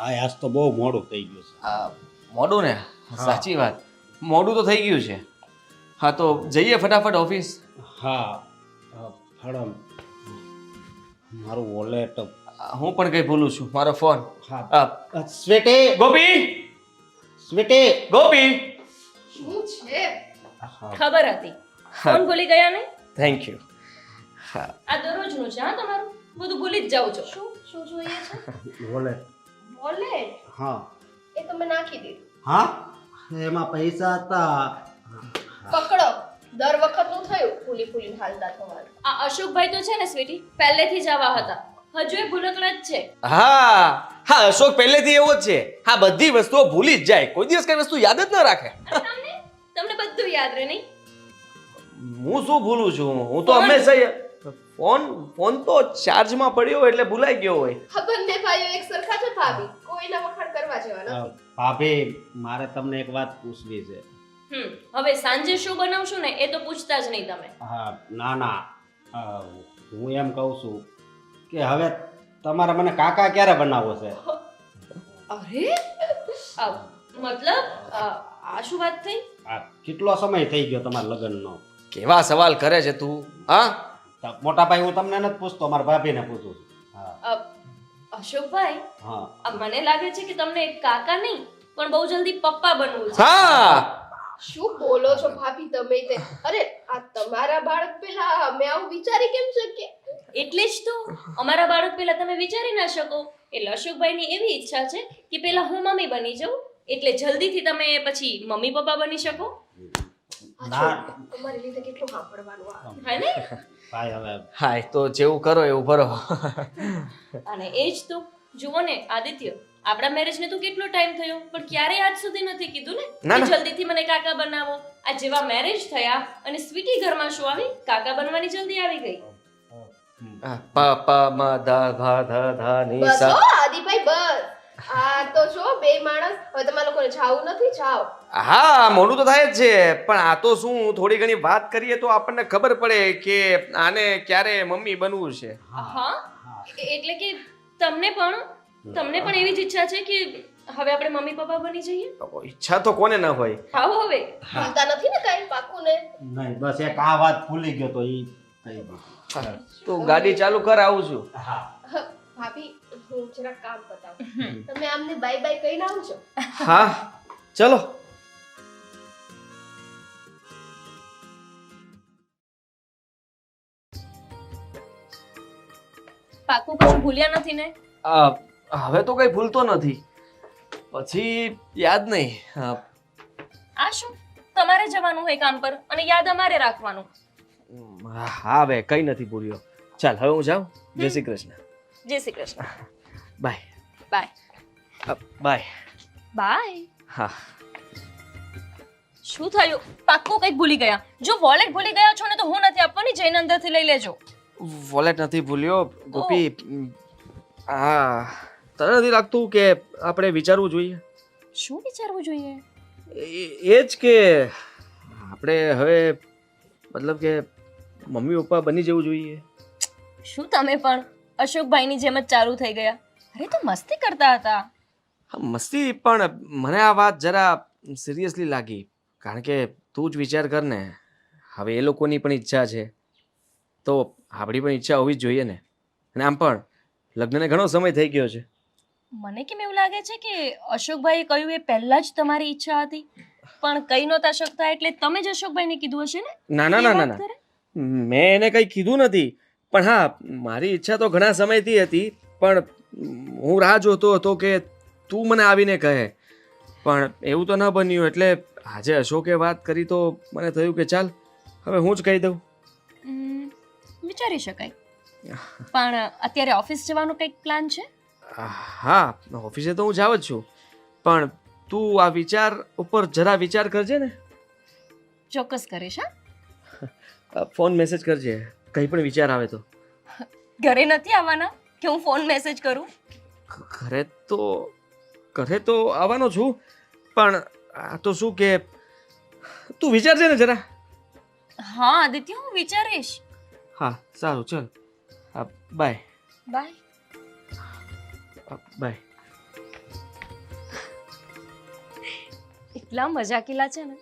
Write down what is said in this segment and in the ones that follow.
હા આજ તો બહુ મોડું થઈ ગયું છે. મોડું ને સાચી વાત, મોડું તો થઈ ગયું છે. હા તો જઈએ ફટાફટ ઓફિસ. હા મેડમ મારું વોલેટ. હું પણ કઈ ભૂલું છું, મારો ફોન. હા સ્વીટી ગોપી, સ્વીટી. ગોપી. શું છે? હા ખબર હતી ફોન ભૂલી ગયા ને? Thank you. હા આ દરરોજનું છે હા તમારું, બધું ભૂલી જ જાવ છો. શું શું જોઈએ છે? વોલેટ. વોલેટ હા એ તમે નાખી દીધું. હા એમાં પૈસા હતા. પકડો, દર વખતનું થયું ફૂલી ફૂલી હાલતા તમારું. આ અશોકભાઈ તો છે ને સ્વીટી, પહેલેથી જ આવા હતા, હજુ એ ભૂલકણા જ છે. હા હા, અશોક પહેલેથી એવો જ છે. હા, બધી વસ્તુઓ ભૂલી જ જાય, કોઈ દિવસ કઈ વસ્તુ યાદ જ ન રાખે. અને તમને તમને બધું યાદ રહે નહીં? હું શું ભૂલું છું, હું તો ફોન. હંમેશા ફોન તો ચાર્જમાં પડ્યો એટલે ભૂલાઈ ગયો હોય. હા, બંને ભાઈઓ એક સરખા છે ભાભી, કોઈના વખાણ કરવા જેવા નથી. ભાભી મારે તમને એક વાત પૂછવી છે. હવે સાંજે શું બનાવશું ને એ તો પૂછતા જ નહીં તમે. હા ના ના હું એમ કહું છું કે હવે તમારે મને કાકા ક્યારે બનાવવો છે? અરે મતલબ આ શું વાત થઈ? આ કેટલો સમય થઈ ગયો તમારા લગ્નનો? કેવા સવાલ કરે છે તું? હા, મોટા ભાઈ હું તમને નથી પૂછતો, મારા ભાભીને પૂછું છું. હા અશોકભાઈ, હા મને લાગે છે કે તમને કાકા નહીં પણ બહુ જલ્દી પપ્પા બનવું છે. હા. શું બોલો છો ભાભી તમે તે? અરે આ તમારા બાળક પહેલા અમે આવું વિચારી કેમ શકીએ? એટલે જ તો અમારા બાળક પહેલા તમે વિચારી ના શકો, એટલે અશોકભાઈની એવી ઈચ્છા છે કે પહેલા હું મમ્મી બની જાઉં, એટલે જલ્દીથી તમે પછી મમ્મી પપ્પા બની શકો. ના તમારી લીધે કેટલું સાંભળવાનું આવે હે ને? ભાઈ હવે હા, એ તો જેવું કરો એવું ભરો. અને એ જ તો જુઓ ને આદિત્ય, આપણા મેરેજને તો કેટલો ટાઈમ થયો પણ ક્યારેય આજ સુધી નથી કીધું ને ના, કે ના. જલ્દીથી મને કાકા બનાવો. આ જેવા મેરેજ થયા અને સ્વીટી ઘરમાં શું આવી, કાકા બનવાની જલ્દી આવી ગઈ. પ પ મ ધ ભ ધ ધ ની બસ સ. હો આદિભાઈ બસ. આ તો જો બે માણસ, હવે તમારા લોકોને જાવું નથી, જાવ. હા, મોડું તો થાય જ છે, પણ આ તો શું થોડી ઘણી વાત કરીએ તો આપણને ખબર પડે કે આને ક્યારે મમ્મી બનવું છે. હા એટલે કે તમને પણ એવી જ ઈચ્છા છે કે હવે આપણે મમ્મી પપ્પા બની જઈએ? ઈચ્છા તો કોને ના હોય. આવો હવે ભૂલતા નથી ને કાંઈ પાકું ને? નહીં બસ એક આ વાત ભૂલી ગયો તો ઈ થઈ ગયું. તો ગાડી ચાલુ કર, આવું છું. હા ભાભી હું જરાક કામ પતાવું, તમે આમને બાય બાય કહીને આવજો. હા, ચલો. પાકું કશું ભૂલ્યા નથી ને? હવે તો કઈ ભૂલતો નથી, પછી યાદ નહીં. આ શું, તમારે જવાનું હોય કામ પર અને યાદ અમારે રાખવાનું? હા, હવે કઈ નથી ભૂલ્યો. ચાલ હવે હું જાઉં. જય શ્રી કૃષ્ણ. જય Shri Krishna. Bye. Bye bye. Bye. હા. શું થયું? પાક્કું કંઈક ભૂલી ગયા? જો વોલેટ ભૂલી ગયા છો ને તો હું નથી આપવાની, જઈને અંદરથી લઈ લેજો. વોલેટ નથી ભૂલ્યો ગોપી. હા, તને નથી લાગતું કે આપણે વિચારવું જોઈએ? શું વિચારવું જોઈએ? એ જ કે આપણે હવે મતલબ કે મમ્મી પપ્પા બની જવું જોઈએ. શું તમે પણ અશોકભાઈની જેમ જ ચાલુ થઈ ગયા? અરે તો મસ્તી કરતા હતા. હા, મસ્તી, પણ મને આ વાત જરા સિરિયસલી લાગી, કારણ કે તું જ વિચાર કર ને, હવે એ લોકોની પણ ઈચ્છા છે તો આપણી પણ ઈચ્છા હોવી જ જોઈએ ને. અને આમ પણ લગ્નને ઘણો સમય થઈ ગયો છે. મને કેમ એવું લાગે છે કે અશોકભાઈએ કહ્યું એ પહેલા જ તમારી ઈચ્છા હતી, પણ કહી નહોતા શકતા એટલે તમે જ અશોકભાઈને કીધું હશે ને? ના ના ના ના ના, મેં એને કંઈ કીધું નથી, પણ હા, મારી ઈચ્છા તો ઘણા સમયથી હતી, પણ હું રાહ જોતો હતો કે તું મને આવીને કહે, પણ એવું તો ન બન્યું, એટલે આજે અશોકે વાત કરી તો મને થયું કે ચાલ હવે હું જ કહી દઉં. વિચારી શકાય, પણ અત્યારે ઓફિસ જવાનો કંઈક પ્લાન છે? હા, ઓફિસે તો હું જાવ જ છું, પણ તું આ વિચાર ઉપર જરા વિચાર કરજે ને. ચોક્કસ કરીશ. હા, ફોન મેસેજ કરજે કંઈ પણ વિચાર આવે તો. ઘરે નથી આવવાના કે હું ફોન મેસેજ કરું? ઘરે તો આવવાનો છું, પણ આ તો શું કે તું વિચારજે ને જરા. હા આદિત્ય, હું વિચારીશ. હા, સારું, ચલ. બાય. બાય. બાય. એટલા મજાકીલા છે ને,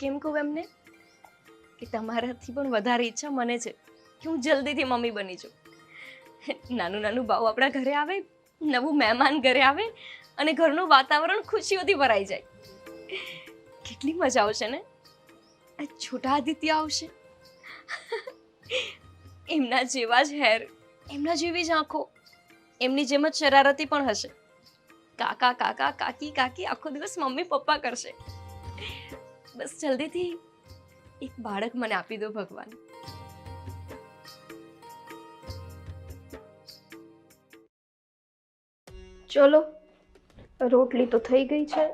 કેમ કહું એમને કે તમારાથી પણ વધારે ઈચ્છા મને છે કે હું જલ્દીથી મમ્મી બની જાઉં. નાનું નાનું બાવ આપણા ઘરે આવે, નવું મહેમાન ઘરે આવે અને ઘરનું વાતાવરણ ખુશીઓથી ભરાઈ જાય. કેટલી મજા આવશે ને. આ છોટા આદિત્ય આવશે, એમના જેવા જ હેર, એમના જેવી જ આંખો, એમની જેમ જ શરારતી પણ હશે. કાકા કાકા, કાકી કાકી, આખો દિવસ મમ્મી પપ્પા કરશે. બસ જલ્દીથી એક બાળક મને આપી દો ભગવાન. ચલો, રોટલી તો થઈ ગઈ છે.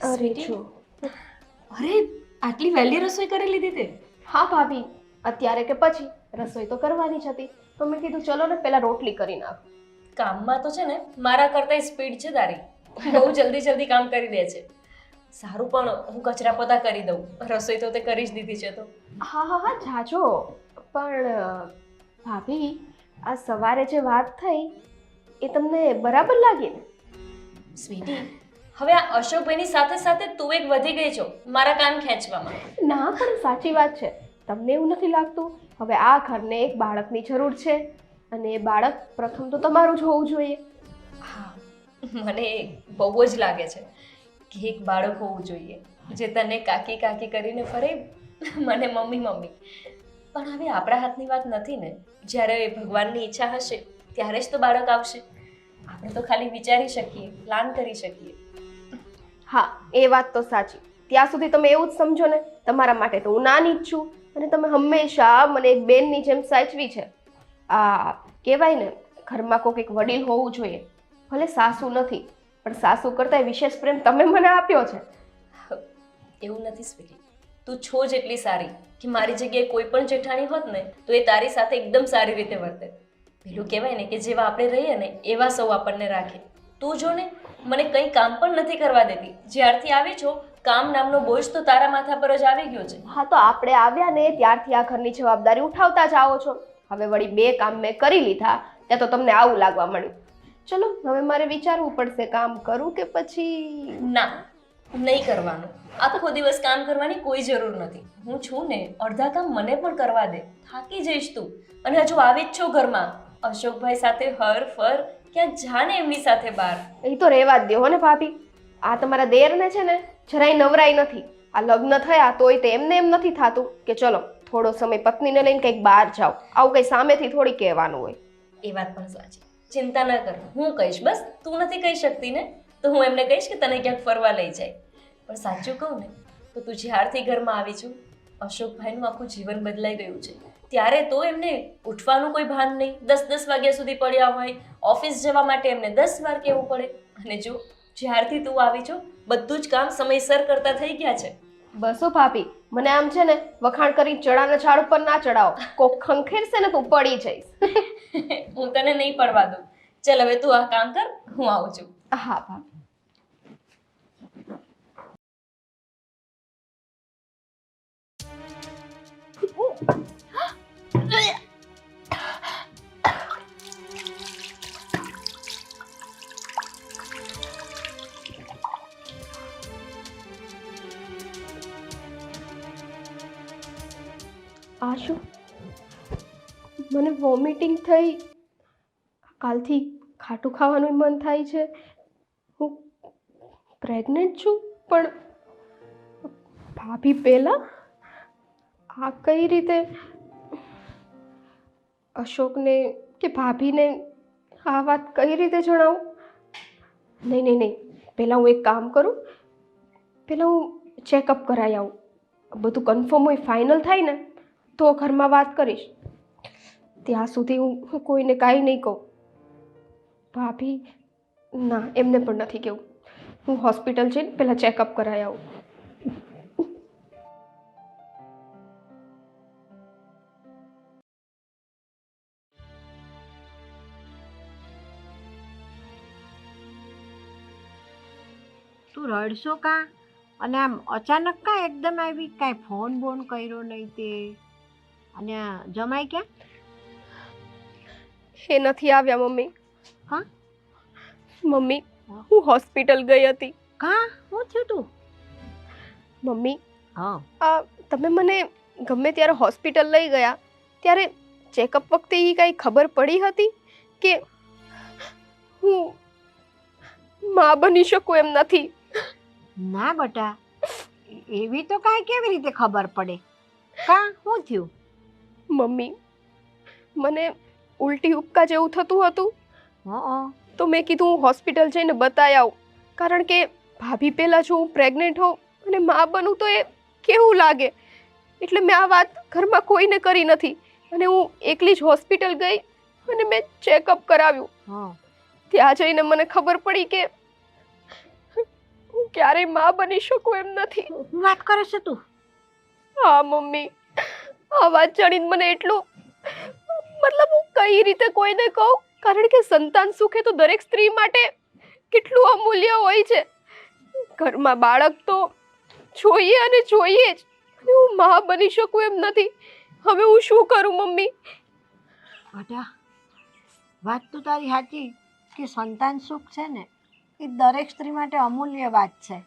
અરે જો, અરે આટલી વહેલી રસોઈ કરી લીધી તે? હા ભાભી, અત્યારે કે પછી રસોઈ તો કરવાની જ હતી, તો મેં કીધું ચલો ને પહેલા રોટલી કરી નાખ. કામમાં તો છે ને મારા કરતા સ્પીડ છે તારી. બહુ જલ્દી જલ્દી કામ કરી દે છે. સારું, પણ હું કચરા પોતા કરી દઉં, રસોઈ તો તે કરી જ દીધી છે તો. હા હા હા, જાજો. પણ ભાભી, આ સવારે જે વાત થઈ એ તમને બરાબર લાગી ને? સ્વીટી, હવે આ અશોકભાઈની સાથે સાથે તું એક વધી ગઈ છો મારા કાન ખેંચવામાં. ના, પણ સાચી વાત છે. તમને એવું નથી લાગતું હવે આ ઘરને એક બાળકની જરૂર છે, અને એ બાળક પ્રથમ તો તમારું જ હોવું જોઈએ? હા, મને બહુ જ લાગે છે કે એક બાળક હોવું જોઈએ જે તને કાકી કાકી કરીને ફરે, મને મમ્મી મમ્મી. પણ હવે આપણા હાથની વાત નથી ને. જ્યારે ભગવાનની ઈચ્છા હશે ત્યારે જ તો બાળક આવશે. આપણે તો ખાલી વિચારી શકીએ, પ્લાન કરી શકીએ. હા, એ વાત તો સાચી. ત્યાં સુધી તમે એવું જ સમજો ને, તમારા માટે તો હું નાની જ છું, અને તમે હંમેશા મને એક બેનની જેમ સાચવી છે. આ કહેવાય ને, ઘરમાં કોઈક એક વડીલ હોવું જોઈએ. ભલે સાસુ નથી, પણ સાસુ કરતાં વિશેષ પ્રેમ તમે મને આપ્યો છે. એવું નથી સ્વીટી, તું છો જ એટલી સારી કે મારી જગ્યાએ કોઈ પણ જેઠાણી હોત ને તો એ તારી સાથે એકદમ સારી રીતે વર્તે. પેલું કહેવાય ને કે જેવા આપણે રહીએ ને એવા સૌ આપણને રાખે. તું જો ને, મને કંઈ કામ પણ નથી કરવા દેતી. જ્યારથી આવી છો, કામ નામનો બોજ તો તારા માથા પર જ આવી ગયો છે. હા, તો આપણે આવ્યા ને ત્યારથી આ ઘરની જવાબદારી ઉઠાવતા જ આવો છો. હવે વળી 2 કામ મેં કરી લીધા ત્યાં તો તમને આવું લાગવા મળ્યું. ચલો, હવે મારે વિચારવું પડશે, કામ કરું કે પછી ના, નહીં કરવાનું. આખો દિવસ કામ કરવાની કોઈ જરૂર નથી. હું છું ને, અડધા કામ મને પણ કરવા દે. થાકી જઈશ તું. અને હજુ આવી જ છો ઘરમાં. અશોકભાઈ સાથે હર ફર, ક્યાંક જાને એમની સાથે બહાર. એ તો રહેવા જ દો ને ભાભી. આ તમારા દેરને છે ને જરાય નવરાઈ નથી. આ લગ્ન થયા તોય તે એમને એમ નથી થાતું કે ચલો થોડો સમય પત્નીને લઈને કંઈક બહાર જાઓ. આવું કંઈ સામેથી થોડી કહેવાનું હોય. એ વાત પણ સાચી. ચિંતા ન કર, હું કહીશ. બસ તું નથી કહી શકતી ને, તો હું એમને કહીશ કે તને ક્યાંક ફરવા લઈ જાય. પણ સાચું કહું ને તો તું જ્યારથી ઘરમાં આવી છું, અશોકભાઈનું આખું જીવન બદલાઈ ગયું છે. ત્યારે તો એમને ઉઠવાનું કોઈ ભાન નહીં, 10-10 વાગ્યા સુધી પડ્યા હોય. ઓફિસ જવા માટે એમને 10 વાર કહેવું પડે. અને જો જ્યારથી તું આવી છો, બધું જ કામ સમયસર કરતા થઈ ગયા છે. બસો ભાભી, મને આમ છે ને વખાણ કરી ચડાના ઝાડ ઉપર ના ચડાવો. કોક ખંખેરશે ને તું પડી જઈશ. હું તને નહીં પડવા દઉં. ચાલ હવે તું આ કામ કર, હું આવું છું. હા ભાભી. આ શું? મને વોમિટિંગ થઈ. કાલથી ખાટું ખાવાનું મન થાય છે. હું પ્રેગ્નન્ટ છું, પણ ભાભી પહેલા આ કઈ રીતે? અશોકને કે ભાભીને આ વાત કઈ રીતે જણાવું? નહીં નહીં નહીં, પહેલાં હું એક કામ કરું, પહેલાં હું ચેકઅપ કરાવી આવું. બધું કન્ફર્મ હોય, ફાઇનલ થાય ને તો ઘરમાં વાત કરીશ. ત્યાં સુધી હું કોઈને કાંઈ નહીં કહું. ભાભી, ના, એમને પણ નથી કહેવું. હું હોસ્પિટલ જઈને પહેલાં ચેકઅપ કરાવી આવું. તું રડશો કાં? અને આમ અચાનક કાં એકદમ આવી? કાંઈ ફોન બોન કર્યો નહીં તે? અને આ જમાઈ ક્યાં? એ નથી આવ્યા મમ્મી. હા? મમ્મી, હું હોસ્પિટલ ગઈ હતી. કા શું થયું તું? મમ્મી, હા. આ તમે મને ગમે ત્યારે હોસ્પિટલ લઈ ગયા ત્યારે ચેકઅપ વખતે એ કઈ ખબર પડી હતી કે હું માં બની શકું એમ નથી? ના બેટા, એવી તો કાંઈ કેવી રીતે ખબર પડે? કા શું થયું? મમ્મી, મને ઉલટી ઉપકા જેવું થતું હતું હં તો મેં કીધું હું હોસ્પિટલ જઈને બતાવી આવું, કારણ કે ભાભી પહેલા જો હું પ્રેગ્નેન્ટ હોઉં અને માં બનું તો એ કેવું લાગે, એટલે મેં આ વાત ઘરમાં કોઈને કરી નથી અને હું એકલી જ હોસ્પિટલ ગઈ અને મેં ચેકઅપ કરાવ્યું. હં ત્યાં જઈને મને ખબર પડી કે હું ક્યારેય માં બની શકું એમ નથી. શું વાત કરે છે તું? હા મમ્મી, આ વાત જાણીને મને એટલું, મતલબ હું કઈ રીતે કોઈને કહું, કારણ કે સંતાન સુખ એ તો દરેક સ્ત્રી માટે કેટલું અમૂલ્ય હોય છે. ઘરમાં બાળક તો જોઈએ અને જોઈએ જ, અને હું માં બની શકું એમ નથી. હવે હું શું કરું મમ્મી? બેટા, વાત તો તારી સાચી કે સંતાન સુખ છે ને એ દરેક સ્ત્રી માટે અમૂલ્ય વાત છે.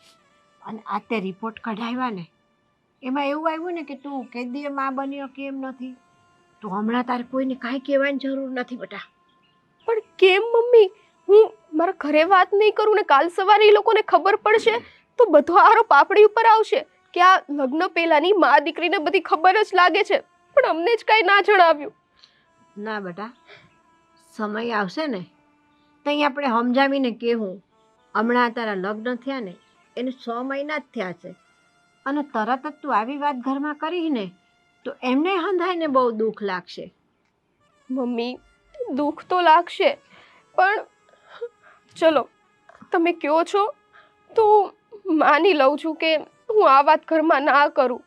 અને આ તે રિપોર્ટ કઢાવ્યા ને એમાં એવું આવ્યું ને કે તું કેદીએ માં બન્યો કેમ નથી, તો હમણાં તારે કોઈને કાંઈ કહેવાની જરૂર નથી બેટા. પણ કેમ મમ્મી? હું મારા ઘરે વાત નહીં કરું ને કાલ સવારે એ લોકોને ખબર પડશે તો બધો આરોપ પાપડી ઉપર આવશે કે આ લગ્ન પહેલાની માં દીકરીને બધી ખબર જ લાગે છે, પણ અમને જ કઈ ના જણાવ્યું. ના બેટા, સમય આવશે ને ત્યાં આપણે સમજાવીને કહેવું. હમણાં તારા લગ્ન થયા ને એને 6 મહિના જ થયા છે અને તરત જ તું આવી વાત ઘરમાં કરી ને તો એમને હંધાઈને બહુ દુઃખ લાગશે. મમ્મી, દુઃખ તો લાગશે, પણ ચલો તમે કહો છો તો માની લઉં છું કે હું આ વાત ઘરમાં ના કરું,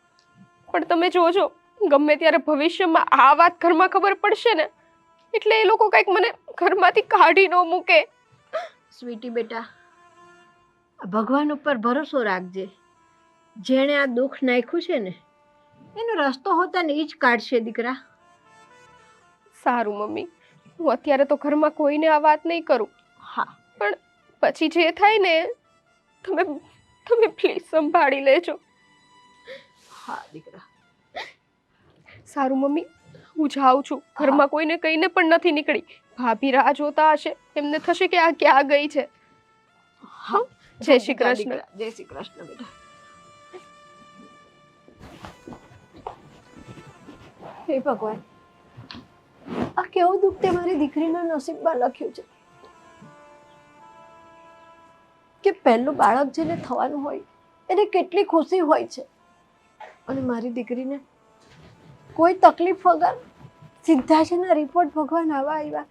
પણ તમે જોજો ગમે ત્યારે ભવિષ્યમાં આ વાત ઘરમાં ખબર પડશે ને એટલે એ લોકો કંઈક મને ઘરમાંથી કાઢી ન મૂકે. સ્વીટી બેટા, ભગવાન ઉપર ભરોસો રાખજે. જેણે આ દુઃખ નાખ્યું છે ને એનો રસ્તો હોતા ને એ જ કાઢશે દીકરા. સારું મમ્મી, હું અત્યારે તો ઘરમાં કોઈને આ વાત નહીં કરું, હા પણ પછી જે થાય ને તમે તમે પ્લીઝ સંભાળી લેજો. હા દીકરા. સારું મમ્મી, હું જાઉં છું. ઘરમાં કોઈને કહીને પણ નથી નીકળી. ભાભી રાહ જોતા હશે, એમને થશે કે આ ક્યાં ગઈ છે. હા, જય શ્રી કૃષ્ણ. જય શ્રી કૃષ્ણ બેટા. હે ભગવાન, આ કેવું દુઃખ તે મારી દીકરીના નસીબમાં લખ્યું છે કે પહેલું બાળક જેને થવાનું હોય એને કેટલી ખુશી હોય છે અને મારી દીકરીને કોઈ તકલીફ વગર સીધા છે ને રિપોર્ટ ભગવાન આવા આવ્યા.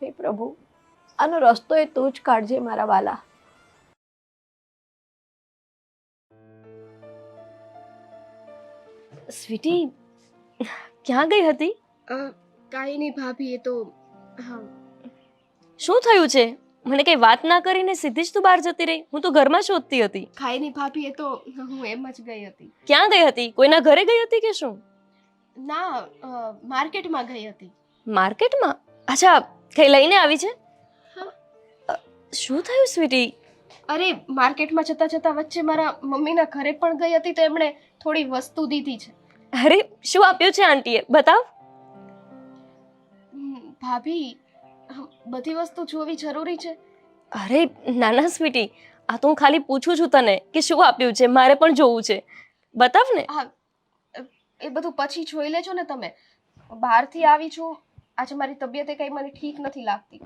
હે પ્રભુ, આનો રસ્તો એ તું જ કાઢજે મારા વાલા. સ્વીટી, ક્યાં ગઈ હતી? કાંઈ નહીં ભાભી, એ તો હા. શું થયું છે? મને કઈ વાત ના કરીને સીધી જ તું બહાર જતી રહી. હું તો ઘરમાં શોધતી હતી. કાંઈ નહીં ભાભી, એ તો હું એમ જ ગઈ હતી. ક્યાં ગઈ હતી? કોઈના ઘરે ગઈ હતી કે શું? ના, માર્કેટમાં ગઈ હતી. માર્કેટમાં? અચ્છા, કઈ લઈને આવી છે? હા. શું થયું સ્વીટી? અરે, માર્કેટમાં જતા જતા વચ્ચે મારા મમ્મીના ઘરે પણ ગઈ હતી તો એમણે થોડી વસ્તુ દીધી છે. અરે, શું આપ્યું છે આંટીએ? બતાવ. ભાભી, બધી વસ્તુ જોવી જરૂરી છે? અરે નાના સ્વીટી, આ તો હું ખાલી પૂછું છું તને કે શું આપ્યું છે, મારે પણ જોવું છે. બતાવ ને. હા, એ બધું પછી જોઈ લેજો ને તમે. બહારથી આવી છું, આજે મારી તબિયતે કંઈ મને ઠીક નથી લાગતી,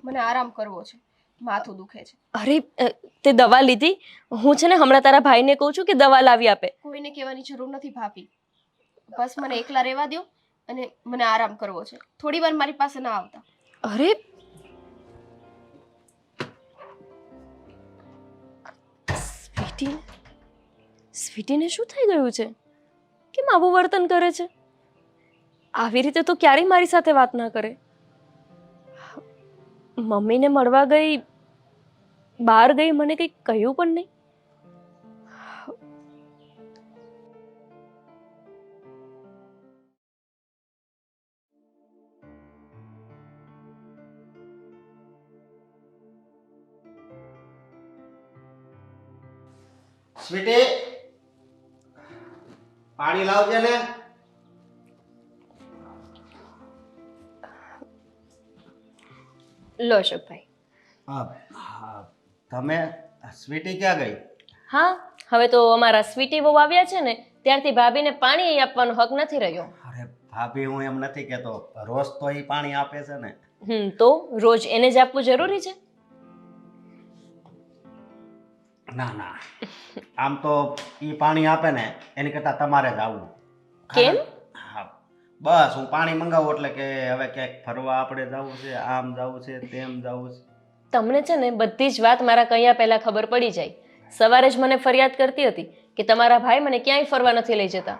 મને આરામ કરવો છે, માથું દુખે છે. અરે, તે દવા લીધી? હું છે ને હમણાં તારા ભાઈને કહું છું કે દવા લાવી આપે. કોઈને કહેવાની જરૂર નથી ભાભી, બસ મને એકલા રહેવા દો અને મને આરામ કરવો છે. થોડી વાર મારી પાસે ના આવતા. અરે, સ્વીટીને શું થઈ ગયું છે? કેમ આવું વર્તન કરે છે? આવી રીતે તો ક્યારેય મારી સાથે વાત ના કરે. મમ્મીને મળવા ગઈ, બહાર ગઈ, મને કંઈ કહ્યું પણ નહીં. સ્વીટી, પાણી લાવજે ને. લો અશોકભાઈ. તમે સ્વીટી ક્યાં ગઈ? હા, હવે તો અમારા સ્વીટી બહુ આવ્યા છે ને ત્યારથી ભાભીને પાણી અહીં આપવાનો હક નથી રહ્યો. અરે ભાભી, હું એમ નથી કહેતો, રોજ તો એ પાણી આપે છે ને. તો રોજ એને જ આપવું જરૂરી છે? ના ના, આમ તો એ પાણી આપે ને એની કરતાં તમારે જ આવવું. કેમ? હા, બસ હું પાણી મંગાવું એટલે કે હવે ક્યાંક ફરવા આપણે જવું છે, આમ જવું છે, તેમ જવું છે. તમને છે ને બધી જ વાત મારા કહ્યા પહેલા ખબર પડી જાય. સવારે જ મને ફરિયાદ કરતી હતી કે તમારા ભાઈ મને ક્યાંય ફરવા નથી લઈ જતા.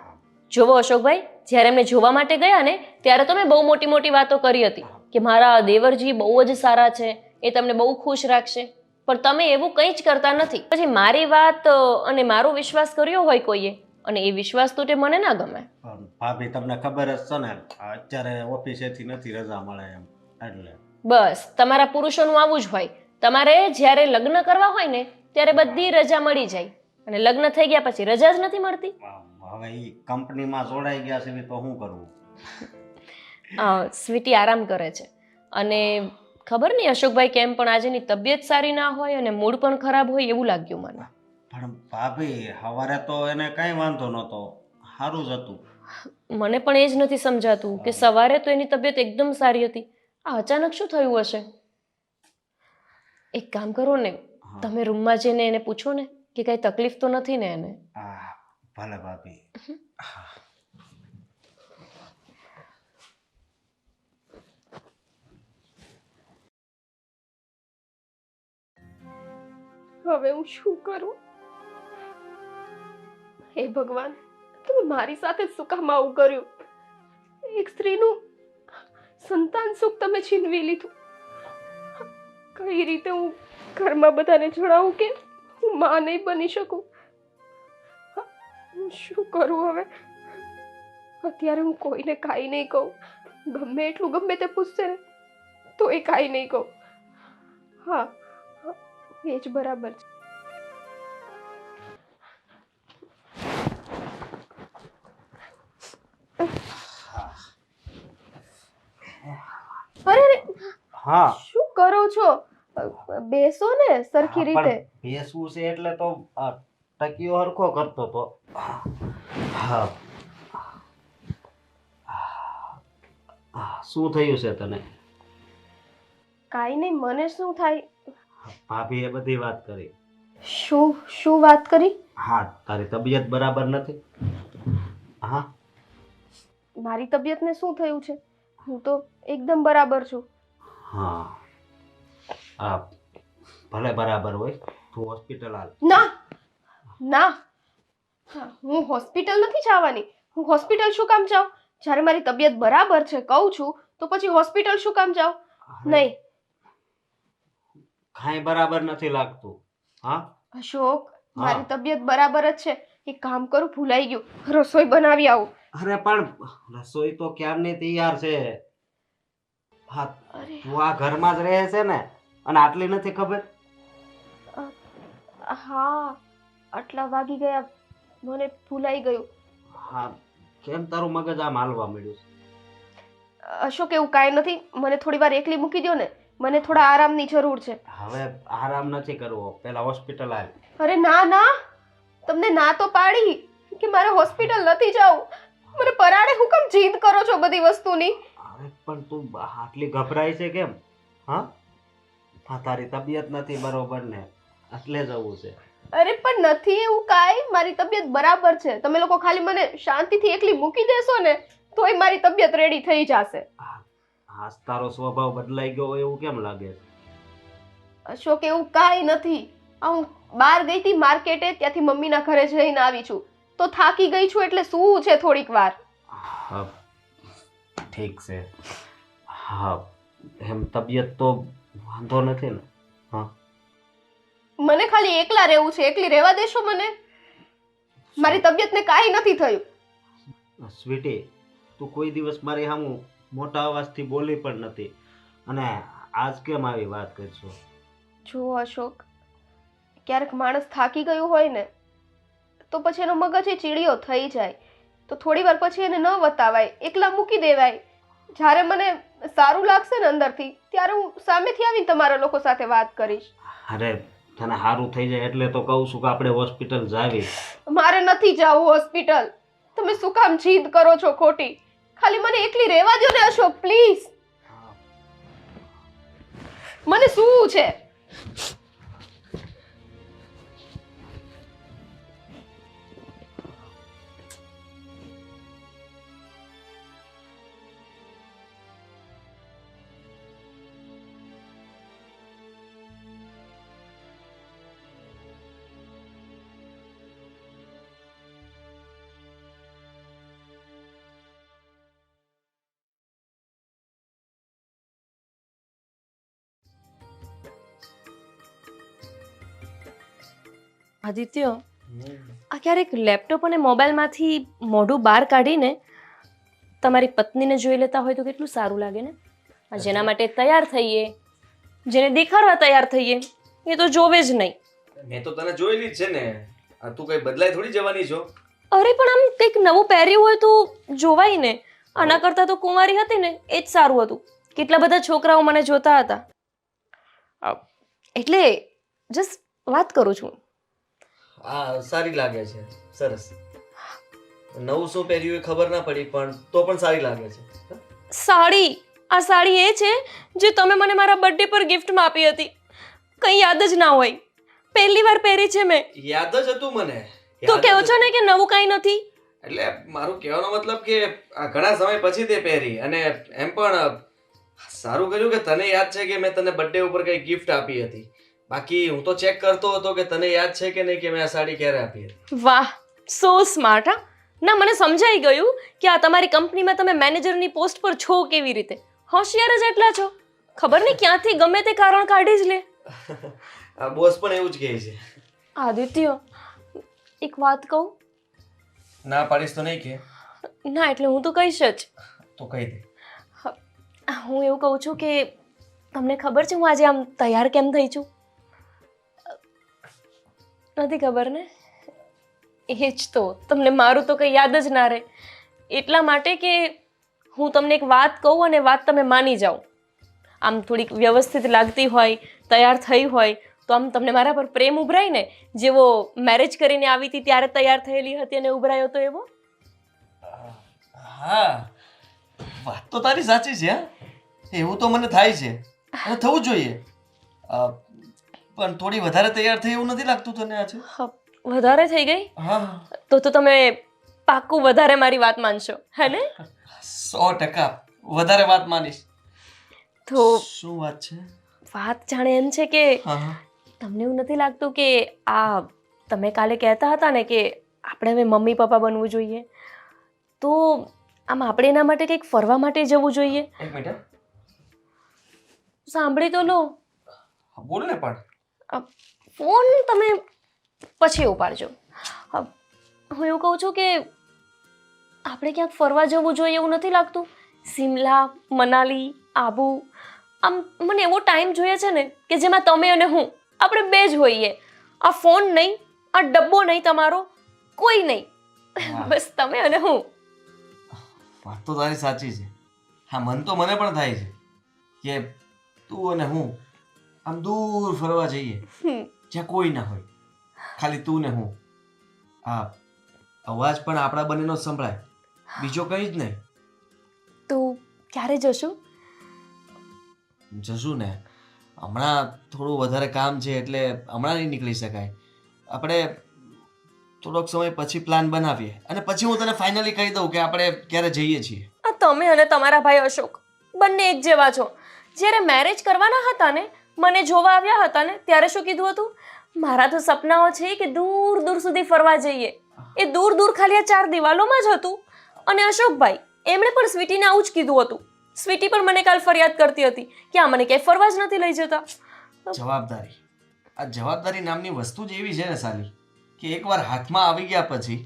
જોવો અશોકભાઈ, જ્યારે એમને જોવા માટે ગયા ને ત્યારે તો મેં બહુ મોટી મોટી વાતો કરી હતી કે મારા દેવરજી બહુ જ સારા છે, એ તમને બહુ ખુશ રાખશે. પણ તમે એવું કંઈ જ કરતા નથી. પછી મારી વાત અને મારો વિશ્વાસ કર્યો હોય કોઈએ અને એ વિશ્વાસ તૂટે, મને ના ગમે. ભાભી, તમને ખબર જ છે ને અત્યારે ઓફિસેથી નથી રજા મળે એમ, એટલે બસ તમારા પુરુષોનું આવું જ હોય. તમારે જ્યારે લગ્ન કરવા હોય ને ત્યારે બધી રજા મળી જાય અને લગ્ન થઈ ગયા પછી રજા જ નથી મળતી. હવે એ કંપનીમાં જોડાઈ ગયા છે તો શું કરવું? સ્વીટી આરામ કરે છે અને ખબર નહીં અશોકભાઈ કેમ પણ આજેની તબિયત સારી ના હોય અને મૂડ પણ ખરાબ હોય એવું લાગ્યું મને. પણ ભાભી, સવારે તો એને કઈ વાંધો નહોતો, સારું જ હતું. મને પણ એ જ નથી સમજાતું કે સવારે તો એની તબિયત એકદમ સારી હતી, આ અચાનક શું થયું હશે? એક કામ કરો ને, તમે રૂમમાં જઈને એને પૂછો ને કે કઈ તકલીફ તો નથી ને એને. હા, ભલે ભાભી. હવે હું શું કરું? હે ભગવાન, તમે મારી સાથે શું કામ આવું કર્યું? એક સ્ત્રીનું સંતાન સુખ તમે છીનવી લીધું. કઈ રીતે હું ઘરમાં બધાને જણાવું કે હું માં નહીં બની શકું? હું શું કરું હવે? અત્યારે હું કોઈને કાંઈ નહીં કહું. ગમે એટલું ગમે તે પૂછશે ને તો એ કાંઈ નહીં કહું. હા, એ જ બરાબર છે. અરે હા, શું કરો છો? બેસો ને સરખી રીતે. બેસવું છે એટલે તો ટકીઓ હરખો કરતો તો. હા, શું થયું છે તને? કાંઈ નહીં, મને શું થાય? ભાભીએ બધી વાત કરી. શું વાત કરી? હા, તારી તબિયત બરાબર નથી. હા, મારી તબિયતને શું થયું છે? હું તો એકદમ બરાબર છું. હા, હા, ભલે બરાબર હોય, તું હોસ્પિટલ હાલ. ના ના, હું હોસ્પિટલ નથી જવાની. હું હોસ્પિટલ શું કામ જાઉં? જ્યારે મારી તબિયત બરાબર છે કહું છું તો પછી હોસ્પિટલ શું કામ જાઉં? નહીં. કાંઈ બરાબર નથી લાગતું. હા અશોક, મારી તબિયત બરાબર જ છે. એક કામ કરું, ભૂલાઈ ગયું, રસોઈ બનાવી આવું. અરે પણ રસોઈ તો ક્યારની તૈયાર છે. હા, તું આ ઘરમાં જ રહે છે ને, અને આટલી નથી ખબર? હા, આટલા વાગી ગયા, મને ભૂલાઈ ગયું. હા, કેમ તારું મગજ આમ હાલવા મળ્યું છે? અશોક, એવું કાંઈ નથી. મને થોડી વાર એકલી મૂકી દો ને, મને થોડા આરામની જરૂર છે. હવે આરામ નથી કરવો, પેલા હોસ્પિટલ હાલ. અરે ના ના, તમને ના તો પાડી કે મારે હોસ્પિટલ નથી જવું. મને પરાણે હું કેમ જીદ કરો છો બધી વસ્તુની? અરે પણ તું આટલી ગભરાય છે કેમ? હા, તારી તબિયત નથી બરોબર ને, એટલે જવું છે. અરે પણ નથી એવું કાંઈ, મારી તબિયત બરાબર છે. તમે લોકો ખાલી મને શાંતિથી એકલી મૂકી દેશો ને તોય મારી તબિયત રેડી થઈ જશે. હા, તારો સ્વભાવ બદલાઈ ગયો હોય એવું કેમ લાગે છે? અશોક, એવું કાંઈ નથી. હું બહાર ગઈ હતી માર્કેટે, ત્યાંથી મમ્મીના ઘરે જઈને આવી છું તો થાકી ગઈ છું, એટલે શું છે થોડીક વાર. હા, ઠીક છે. હા, એમ તબિયત તો વાંધો નથી ને? હા, મને ખાલી એકલા રહેવું છે. એકલી રહેવા દેશો મને? મારી તબિયતને કાંઈ નથી થયું. સ્વીટી, તું કોઈ દિવસ મારી સામું મોટા અવાજથી બોલી પણ નથી, અને આજ કેમ આવી વાત કરશો? જો અશોક, ક્યારેક માણસ થાકી ગયું હોય ને તો પછી એનો મગજ એ ચીડિયો થઈ જાય. તો થોડી વાર પછી એને ન વતાવાય, એકલા મૂકી દેવાય. જ્યારે મને સારું લાગશે ને અંદરથી ત્યારે હું સામેથી આવીને તમારા લોકો સાથે વાત કરીશ. અરે તને સારું થઈ જાય એટલે તો કહું છું કે આપણે હોસ્પિટલ જાવી. મારે નથી જવું હોસ્પિટલ. તમે શું કામ જીદ કરો છો ખોટી? ખાલી મને એકલી રહેવા દો ને અશોક, પ્લીઝ. મને શું છે? આદિત્ય, આ ક્યારેક લેપટોપ અને મોબાઈલમાંથી મોઢું બહાર કાઢીને તમારી પત્નીને જોઈ લેતા હોય તો કેટલું સારું લાગે ને. આ જેના માટે તૈયાર થઈએ, જેને દેખાડવા તૈયાર થઈએ, એ તો જોવે જ નહીં. મેં તો તને જોયેલી જ છે ને. આ તું કઈ બદલાઈ થોડી જવાની છો. અરે પણ આમ કંઈક નવું પહેર્યું હોય તો જોવાય ને. આના કરતાં તો કુંવારી હતી ને એ જ સારું હતું. કેટલા બધા છોકરાઓ મને જોતા હતા. એટલે જસ્ટ વાત કરું છું. આ સારી લાગે છે, સરસ. નવું શું પહેર્યું એ ખબર ના પડી પણ તો પણ સારી લાગે છે. સાડી, આ સાડી એ છે જે તમે મને મારા બર્થડે પર ગિફ્ટમાં આપી હતી. કંઈ યાદ જ ના હોય. પહેલી વાર પહેરી છે મેં. યાદ જ હતું મને. તો કહો છો ને કે નવું કાંઈ નથી. એટલે મારું કહેવાનો મતલબ કે આ ઘણા સમય પછી તે પહેરી અને એમ પણ સારું કર્યું કે તને યાદ છે કે મેં તને બર્થડે ઉપર કઈ ગિફ્ટ આપી હતી. બાકી હું તો ચેક કરતો હતો કે તને યાદ છે કે નહીં કે મેં આ સાડી ક્યારે આપી હતી. વાહ, સો સ્માર્ટ. હા ના, મને સમજાઈ ગયું કે આ તમારી કંપનીમાં તમે મેનેજરની પોસ્ટ પર છો કેવી રીતે. હોશિયાર જ એટલા છો. ખબર નહીં ક્યાંથી ગમે તે કારણ કાઢી જ લે. આ બોસ પણ એવું જ કહે છે. આદિત્ય, એક વાત કહું? ના પાડીશ તો નહીં કે? ના એટલે હું તો કહીશ જ. તો કહી દે. હું એવું કહું છું કે તમને ખબર છે હું આજે આમ તૈયાર કેમ થઈ છું? નથી ખબર ને? એ જ તો, તમને મારું તો કંઈ યાદ જ ના રહે. એટલા માટે કે હું તમને એક વાત કહું અને વાત તમે માની જાઓ. આમ થોડીક વ્યવસ્થિત લાગતી હોય, તૈયાર થઈ હોય તો આમ તમને મારા પર પ્રેમ ઉભરાય ને, જેવો મેરેજ કરીને આવી હતી ત્યારે તૈયાર થયેલી હતી અને ઉભરાયો તો એવો. હા, વાત તો તારી સાચી છે. એવું તો મને થાય છે અને થવું જોઈએ. પણ થોડી વધારે તૈયાર થઈ એવું નથી લાગતું તને આજે? વધારે થઈ ગઈ? હા. તો તમે પાક્કું વધારે મારી વાત માનશો, હે ને? 100% વધારે વાત માનીશ. તો શું વાત છે? વાત જાણે એમ છે કે તમને એવું નથી લાગતું કે આ તમે કાલે કહેતા હતા ને કે આપણે હવે મમ્મી પપ્પા બનવું જોઈએ, તો આમ આપણે એના માટે કંઈક ફરવા માટે જવું જોઈએ. એક મિનિટ. સાંભળી તો લો. બોલ ને. પણ ફોન તમે પછી ઉપાડજો. હું એવું કહું છું કે આપણે ક્યાંક ફરવા જવું જોઈએ એવું નથી લાગતું? સિમલા, મનાલી, આબુ. આમ મને એવો ટાઈમ જોઈએ છે ને કે જેમાં તમે અને હું આપણે બે જ હોઈએ. આ ફોન નહીં, આ ડબ્બો નહીં તમારો, કોઈ નહીં, બસ તમે અને હું. વાત તો તારી સાચી છે. હા, મન તો મને પણ થાય છે કે તું અને હું આમ દૂર ફરવા જઈએ જ્યાં કોઈ ના હોય, ખાલી તું ને હું. હા, અવાજ પણ આપણા બંનેનો સંભળાય, બીજો કંઈ જ નહીં. તો ક્યારે જશું? જશું ને. હમણાં થોડું વધારે કામ છે એટલે હમણાં નહીં નીકળી શકાય. આપણે થોડોક સમય પછી પ્લાન બનાવીએ અને પછી હું તને ફાઇનલી કહી દઉં કે આપણે ક્યારે જઈએ છીએ. તમે અને તમારા ભાઈ અશોક બંને એક જેવા છો. જ્યારે મેરેજ કરવાના હતા ને, મને જોવા આવ્યા હતા ને, ત્યારે શું કીધું હતું? મારા તો સપનાઓ છે કે દૂર દૂર સુધી ફરવા જઈએ. એ દૂર દૂર ખાલી આ 4 દિવાલોમાં જ હતું. અને અશોકભાઈ એમણે પણ સ્વીટીને આવું જ કીધું હતું. સ્વીટી પણ મને કાલ ફરિયાદ કરતી હતી કે આ મને ક્યાંય ફરવા જ નથી લઈ જતા. જવાબદારી, આ જવાબદારી નામની વસ્તુ જ એવી છે ને સાલી, કે એકવાર હાથમાં આવી ગયા પછી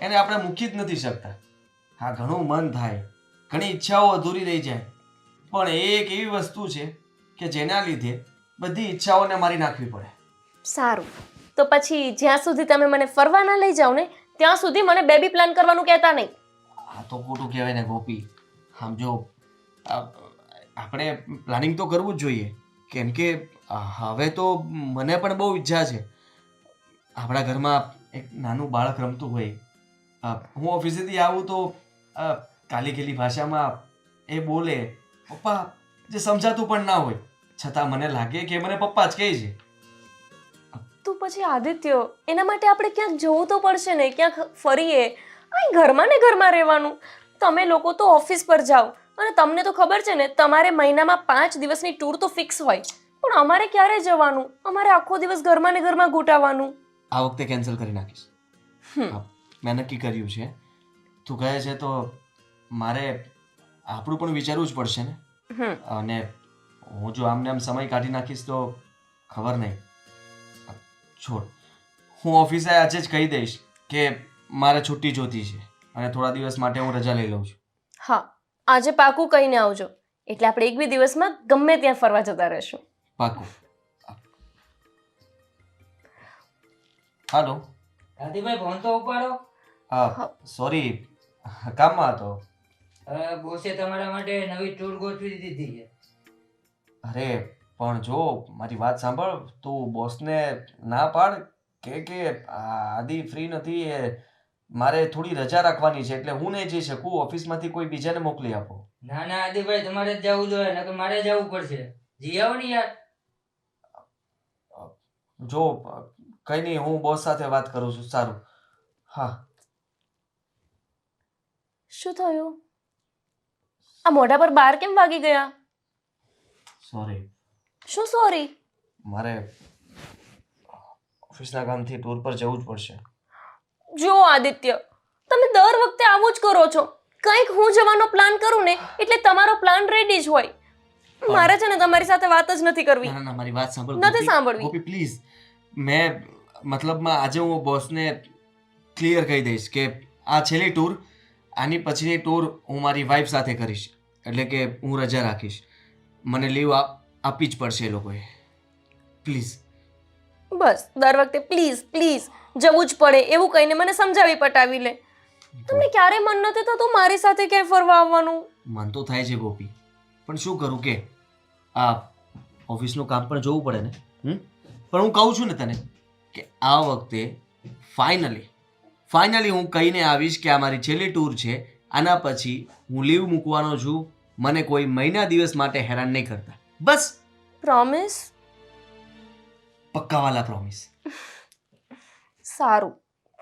એને આપણે મૂકી જ નથી શકતા. હા, ઘણું મન થાય, ઘણી ઈચ્છાઓ અધૂરી રહી જાય, પણ એ એક એવી વસ્તુ છે કે જેના લીધે બધી ઈચ્છાઓને મારી નાખવી પડે. સારું, તો પછી જ્યાં સુધી તમે મને ફરવા ના લઈ જાઓ ને ત્યાં સુધી મને બેબી પ્લાન કરવાનું કહેતા નહીં. આ તો ખોટું કહેવાય ને ગોપી. આમ જો આપણે પ્લાનિંગ તો કરવું જ જોઈએ, કેમ કે હવે તો મને પણ બહુ ઈચ્છા છે. આપણા ઘરમાં એક નાનું બાળક રમતું હોય, હું ઓફિસેથી આવું તો કાલી ખેલી ભાષામાં એ બોલે પપ્પા, જે સમજાતું પણ ના હોય છતાં મને લાગે કે મને પપ્પા જ કહે છે. તો પછી આદિત્ય, એના માટે આપણે ક્યાંક જવું તો પડશે ને, ક્યાંક ફરીએ. અહીં ઘરમાં ને ઘરમાં રહેવાનું. તમે લોકો તો ઓફિસ પર જાઓ અને તમને તો ખબર છે ને, તમારે મહિનામાં 5 દિવસની ટૂર તો ફિક્સ હોય, પણ અમારે ક્યારે જવાનું? અમારે આખો દિવસ ઘરમાં ને ઘરમાં ઘૂંટાવાનું. આ વખતે કેન્સલ કરી નાખીશ. મેં નક્કી કર્યું છે. તું કહે છે તો મારે આપણું પણ વિચારવું જ પડશે ને. અને હું જો આમને આમ સમય કાઢી નાખીશ તો ખબર નહીં. છોડ, હું ઓફિસે આજે જ કહી દઈશ કે મારે છુટ્ટી જોતી છે અને થોડા દિવસ માટે હું રજા લઈ લઉં છું. હા, આજે પાકું કહીને આવજો, એટલે આપણે 1-2 દિવસમાં ગમે ત્યાં ફરવા જતા રહીશું. પાકું. હાલો. દાદીભાઈ ફોન તો ઉપાડો. હા, સોરી, કામમાં હતો. બોસે તમારા માટે નવી ટૂર ગોઠવી દીધી છે. અરે પણ જો મારી વાત સાંભળ, તું બોસને ના પાડ કે આદિ ફ્રી નથી, એ મારે થોડી રજા રાખવાની છે એટલે હું નહીં જઈ શકું. ઓફિસમાંથી કોઈ બીજાને મોકલી આપો. ના ના આદિભાઈ, તમારે જ જવું જોઈએ, નકર મારે જવું પડશે. જી આવો ને યાર. જો કઈ નહીં, હું બોસ સાથે વાત કરું છું. સારું. હા. શું થયું? આ મોઢા પર બાર કેમ વાગી ગયા? સોરી. શું સોરી? મારે ઓફિસના કામથી ટૂર પર જવું જ પડશે. જો આદિત્ય, તમે દર વખતે આવું જ કરો છો. કંઈક હું જવાનો પ્લાન કરું ને એટલે તમારો પ્લાન રેડી જ હોય. મારે છે ને તમારી સાથે વાત જ નથી કરવી. ના ના, મારી વાત સાંભળ. નથી સાંભળવી. ગોપી પ્લીઝ, મેં મતલબમાં આજે હું બોસને ક્લિયર કહી દઈશ કે આ છેલ્લી ટૂર, આની પછીની ટૂર હું મારી વાઈફ સાથે કરીશ, એટલે કે હું રજા રાખીશ. મને લીવ આપવી જ પડશે એ લોકોએ. પ્લીઝ. બસ દર વખતે પ્લીઝ પ્લીઝ જવું જ પડે એવું કહીને મને સમજાવી પટાવી લે. તમને ક્યારે મન નથી થતું મારી સાથે ક્યાંય ફરવા આવવાનું? મન તો થાય છે ગોપી, પણ શું કરું કે આ ઓફિસનું કામ પણ જોવું પડે ને. પણ હું કહું છું ને તને કે આ વખતે ફાઇનલી હું કહીને આવીશ કે આ મારી છેલ્લી ટૂર છે. આના પછી હું લીવ મૂકવાનો છું. મને કોઈ મહિના દિવસ માટે હેરાન નહીં કરતા. બસ. પ્રોમિસ? પક્કાવાલા પ્રોમિસ. સારું,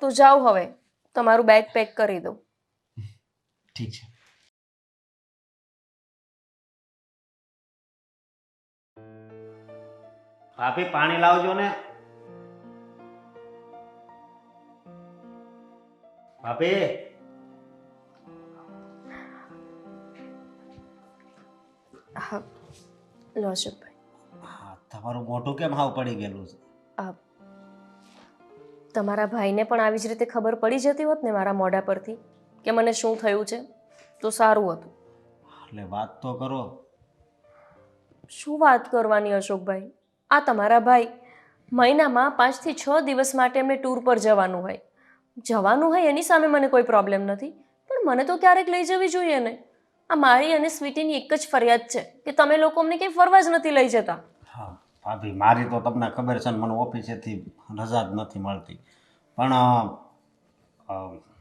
તો જાઓ હવે, તમારું બેગ પેક કરી દો. ઠીક છે. ભાભી પાણી લાવજો ને. ભાભી. હા લો અશોકભાઈ. હા, તમારું મોઢું કેમ હાવ પડી ગયેલું છે? તમારા ભાઈને પણ આવી જ રીતે ખબર પડી જતી હોત ને મારા મોઢા પરથી કે મને શું થયું છે તો સારું હતું. એટલે વાત તો કરો. શું વાત કરવાની અશોકભાઈ? આ તમારા ભાઈ મહિનામાં 5 થી 6 દિવસ માટે એમને ટૂર પર જવાનું હોય એની સામે મને કોઈ પ્રોબ્લેમ નથી, પણ મને તો ક્યારેક લઈ જવી જોઈએ ને. આ મારી અને સ્વીટીની એક જ ફરિયાદ છે કે તમે લોકો અમને ક્યાંય ફરવા જ નથી લઈ જતા. હા ભાભી, મારી તો તમને ખબર છે ને, મને ઓફિસેથી રજા જ નથી મળતી. પણ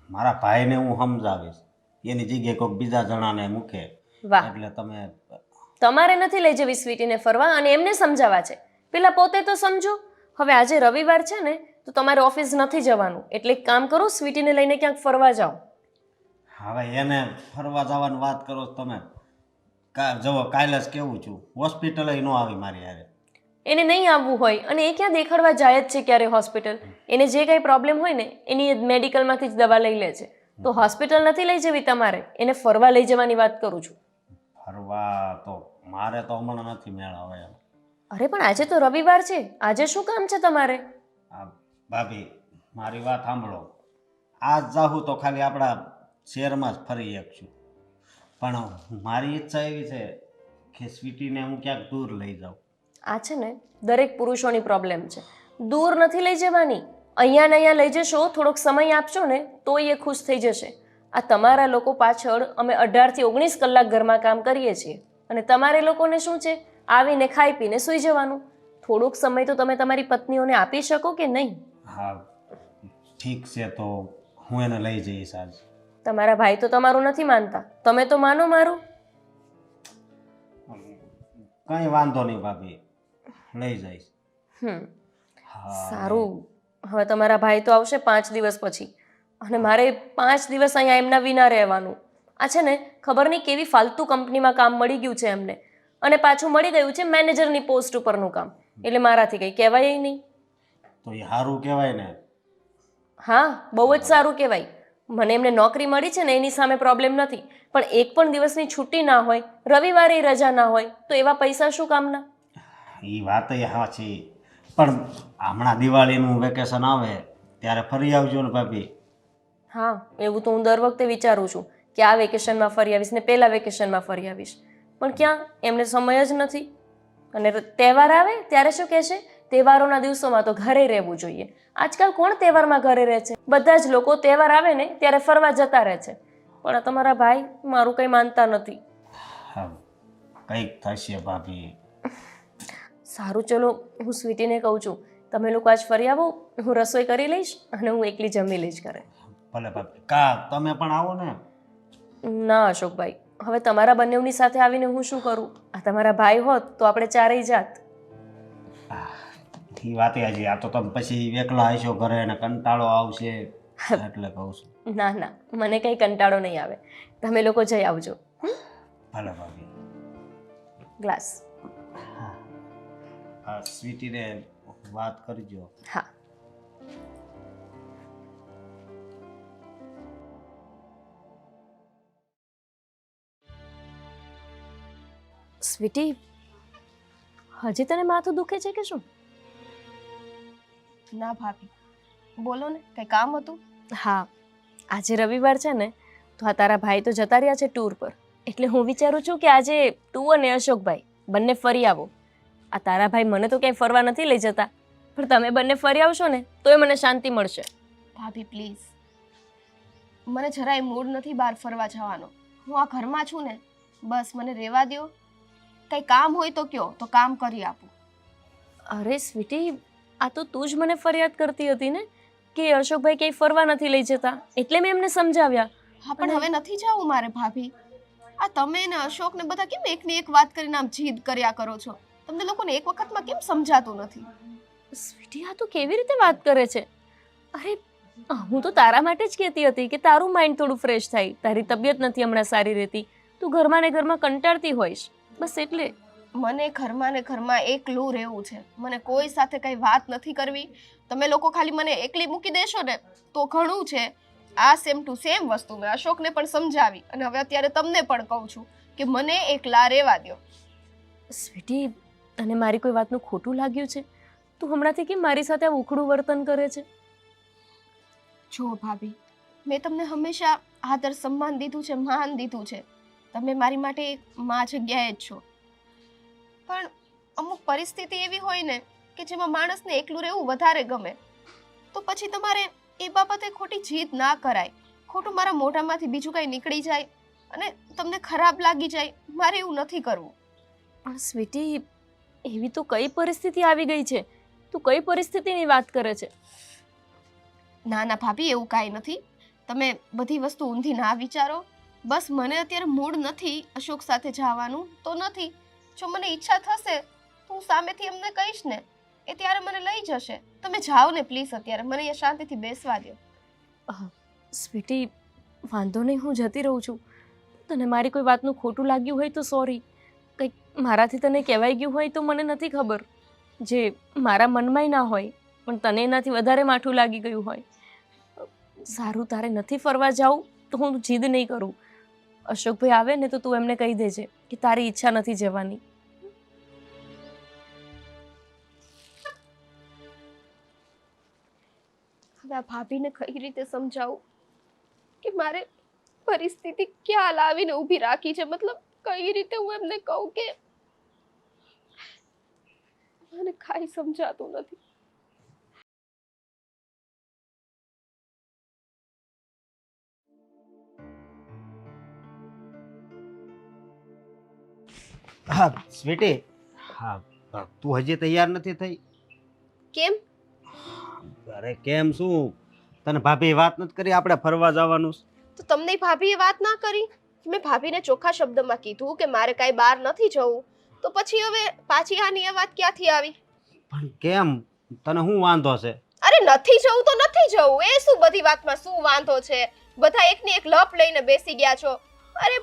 મારા ભાઈને હું સમજાવીશ, એની જગ્યાએ કોઈક બીજા જણાને મૂકે. વાહ, એટલે તમે તમારે નથી લઈ જવી સ્વીટીને ફરવા અને એમને સમજાવવા છે. પેલા પોતે તો સમજો. હવે આજે રવિવાર છે ને તો તમારે ઓફિસ નથી જવાનું, એટલે એક કામ કરો, સ્વીટીને લઈને ક્યાંક ફરવા જાઓ. હવે એને ફરવા જવાની વાત કરો તમે. જવો કાલે જ કેવું છું, હોસ્પિટલે ન આવી મારી હારે. એને નહીં આવવું હોય અને એ ક્યાં દેખાડવા જાય જ છે ક્યારે હોસ્પિટલ? એને જે કંઈ પ્રોબ્લેમ હોય ને એની મેડિકલમાંથી જ દવા લઈ લે છે. તો હોસ્પિટલ નથી લઈ જવી તમારે, એને ફરવા લઈ જવાની વાત કરું છું. ફરવા તો મારે તો હમણાં નથી મેળ આવે એમ. અરે પણ આજે તો રવિવાર છે, આજે શું કામ છે તમારે? ભાભી મારી વાત સાંભળો. આજ જાઉં તો ખાલી આપણા શહેરમાં જ ફરી શકશું, પણ મારી ઈચ્છા એવી છે કે સ્વીટીને હું ક્યાંક દૂર લઈ જાઉં. આ છે ને દરેક પુરુષોની પ્રોબ્લેમ છે. દૂર નથી લઈ જવાની, અહીંયા ને અહીંયા લઈ જશો, થોડોક સમય આપશો ને તો એ ખુશ થઈ જશે. આ તમારા લોકો પાછળ અમે 18 થી 19 કલાક ઘરમાં કામ કરીએ છીએ અને તમારે લોકોને શું છે, આવીને ખાઈ પીને સૂઈ જવાનું. થોડોક સમય તો તમે તમારી પત્નીઓને આપી શકો કે નહીં? હા ઠીક છે, તો હું એને લઈ જઈશ આજ. તમારા ભાઈ તો તમારું નથી માનતા, તમે તો માનો મારું. કંઈ વાંધો નહીં ભાભી, લઈ જઈશ. હા સારું, હવે તમારા ભાઈ તો આવશે 5 દિવસ પછી અને મારે 5 દિવસ અહીંયા એમના વિના રહેવાનું. આ છે ને ખબર નહીં કેવી ફાલતુ કંપનીમાં કામ મળી ગયું છે એમને, અને પાછું મળી ગયું છે મેનેજરની પોસ્ટ ઉપરનું કામ, એટલે મારાથી કંઈ કહેવાય નહીં. તો એ સારું કહેવાય ને. હા, બહુ જ સારું કહેવાય. મને એમને નોકરી મળી છે ને એની સામે પ્રોબ્લેમ નથી, પણ એક પણ દિવસની છુટ્ટી ના હોય, રવિવારે રજા ના હોય, તો એવા પૈસા શું કામના? એ વાત હા છે, પણ હમણાં દિવાળીનું વેકેશન આવે ત્યારે ફરી આવજો ને ભાભી. હા, એવું તો હું દર વખતે વિચારું છું કે આ વેકેશનમાં ફરી આવીશ ને પેલા વેકેશનમાં ફરી આવીશ, પણ ક્યાં, એમને સમય જ નથી. અને તહેવાર આવે ત્યારે શું કહેશે, તહેવારોના દિવસોમાં તો ઘરે રહેવું જોઈએ. આજકાલ કોણ તહેવારમાં ઘરે રહે છે? બધા જ લોકો તહેવાર આવે ને ત્યારે ફરવા જતા રહે છે. પણ આ તમારા ભાઈ મારું કંઈ માનતા નથી. હા કંઈક થશે ભાભી. સારું, ચલો હું સ્વીટીને કહું છું તમે લોકો આજ ફરી આવો, હું રસોઈ કરી લઈશ અને હું એકલી જમી લઈશ ઘરે. ભલે ભાભી, કા તમે પણ આવો ને. ના અશોકભાઈ, હવે તમારા બંનેવની સાથે આવીને હું શું કરું? આ તમારા ભાઈ હોત તો આપણે ચારેય જાત. એ વાત હજી, આ તો તમે પછી એકલા હશો ઘરે અને કંટાળો આવશે એટલે કહું છું. ના ના, મને કંઈ કંટાળો નહીં આવે, તમે લોકો જઈ આવજો. ભલે ભાભી. ગ્લાસ. હા સ્વીટીને વાત કરજો. હા. સ્વીટી, હજી તને માથું દુખે છે કે શું? ના ભાભી, બોલો ને, કંઈ કામ હતું? હા, આજે રવિવાર છે ને, તો આ તારા ભાઈ તો જતા રહ્યા છે ટૂર પર, એટલે હું વિચારું છું કે આજે તું અને અશોકભાઈ બંને ફરી આવો. આ તારા ભાઈ મને તો ક્યાંય ફરવા નથી લઈ જતા, પણ તમે બંને ફરી આવશો ને તોય મને શાંતિ મળશે. ભાભી પ્લીઝ, મને જરાય મૂડ નથી બહાર ફરવા જવાનો. હું આ ઘરમાં છું ને, બસ મને રહેવા દ્યો. કંઈ કામ હોય તો કયો, તો કામ કરી આપું. અરે સ્વીટી, આ તો તું જ મને ફરિયાદ કરતી હતી ને કે અશોકભાઈ ક્યાંય ફરવા નથી લઈ જતા, એટલે મેં એમને સમજાવ્યા. હા પણ હવે નથી જવું મારે ભાભી. આ તમે ને અશોક ને બધા કેમ એકની એક વાત કરીને આમ જીદ કર્યા કરો છો? તમને લોકોને એક વખતમાં કેમ સમજાતું નથી? સ્વીટી, આ તું કેવી રીતે વાત કરે છે? અરે હું તો તારા માટે જ કહેતી હતી કે તારું માઇન્ડ થોડું ફ્રેશ થાય. તારી તબિયત નથી હમણાં સારી રહેતી, તું ઘરમાં ને ઘરમાં કંટાળતી હોઈશ, બસ એટલે. મને ઘરમાં ને ઘરમાં એકલું રહેવું છે, મને કોઈ સાથે કઈ વાત નથી કરવી. તમે લોકો ખાલી મને એકલી મૂકી દેશો ને તો ઘણું છે. આ સેમ ટુ સેમ વસ્તુ મેં અશોકને પણ સમજાવી અને હવે અત્યારે તમને પણ કહું છું કે મને એકલા રહેવા દ્યો. સ્વીટી, તને મારી કોઈ વાતનું ખોટું લાગ્યું છે? તું હમણાંથી કેમ મારી સાથે આ ઉખડું વર્તન કરે છે? જો ભાભી, મેં તમને હંમેશા આદર સન્માન દીધું છે, માન દીધું છે. તમે મારી માટે એક મા જગ્યાએ જ છો. પણ અમુક પરિસ્થિતિ એવી હોય ને કે જેમાં માણસને એકલું રહેવું વધારે ગમે, તો પછી તમારે એ બાબતે ખોટી જીદ ના કરાય. ખોટું મારા મોઢામાંથી બીજું કંઈ નીકળી જાય અને તમને ખરાબ લાગી જાય, મારે એવું નથી કરવું. પણ સ્વીટી, એવી તો કઈ પરિસ્થિતિ આવી ગઈ છે? તું કઈ પરિસ્થિતિની વાત કરે છે? ના ના ભાભી, એવું કાંઈ નથી. તમે બધી વસ્તુ ઊંધી ના વિચારો. બસ મને અત્યારે મૂડ નથી અશોક સાથે જવાનું તો નથી. જો મને ઈચ્છા થશે તો હું સામેથી એમને કહીશ ને, એ ત્યારે મને લઈ જશે. તમે જાઓ ને પ્લીઝ, અત્યારે મને અહીંયા શાંતિથી બેસવા દો. સ્વીટી, વાંધો નહીં, હું જતી રહું છું. તને મારી કોઈ વાતનું ખોટું લાગ્યું હોય તો સોરી. કંઈક મારાથી તને કહેવાઈ ગયું હોય તો મને નથી ખબર, જે મારા મનમાંય ના હોય પણ તને એનાથી વધારે માઠું લાગી ગયું હોય. સારું, તારે નથી ફરવા જાવું તો હું જીદ નહીં કરું. અશોકભાઈ આવે ને તો તું એમને કહી દેજે કે તારી ઈચ્છા નથી જવાની. હવે આ ભાભીને કઈ રીતે સમજાવું કે મારે પરિસ્થિતિ ક્યાં લાવીને ઊભી રાખી છે? મતલબ કઈ રીતે હું એમને કહું કે મને કાંઈ સમજાતું નથી. હા સ્વીટી, હા તું હજી તૈયાર નથી થઈ? કેમ? અરે કેમ શું, તને ભાભી વાત નથી કરી આપણે ફરવા જવાનું છે? તો તમને ભાભીએ વાત ના કરી? મેં ભાભીને ચોખ્ખા શબ્દમાં કીધું કે મારે કાંઈ બહાર નથી જવું, તો પછી હવે પાછી આની આ વાત ક્યાંથી આવી? પણ કેમ, તને શું વાંધો છે? અરે નથી જવું તો નથી જવું, એ શું બધી વાતમાં શું વાંધો છે? બધા એકની એક લપ લઈને બેસી ગયા છો. અરે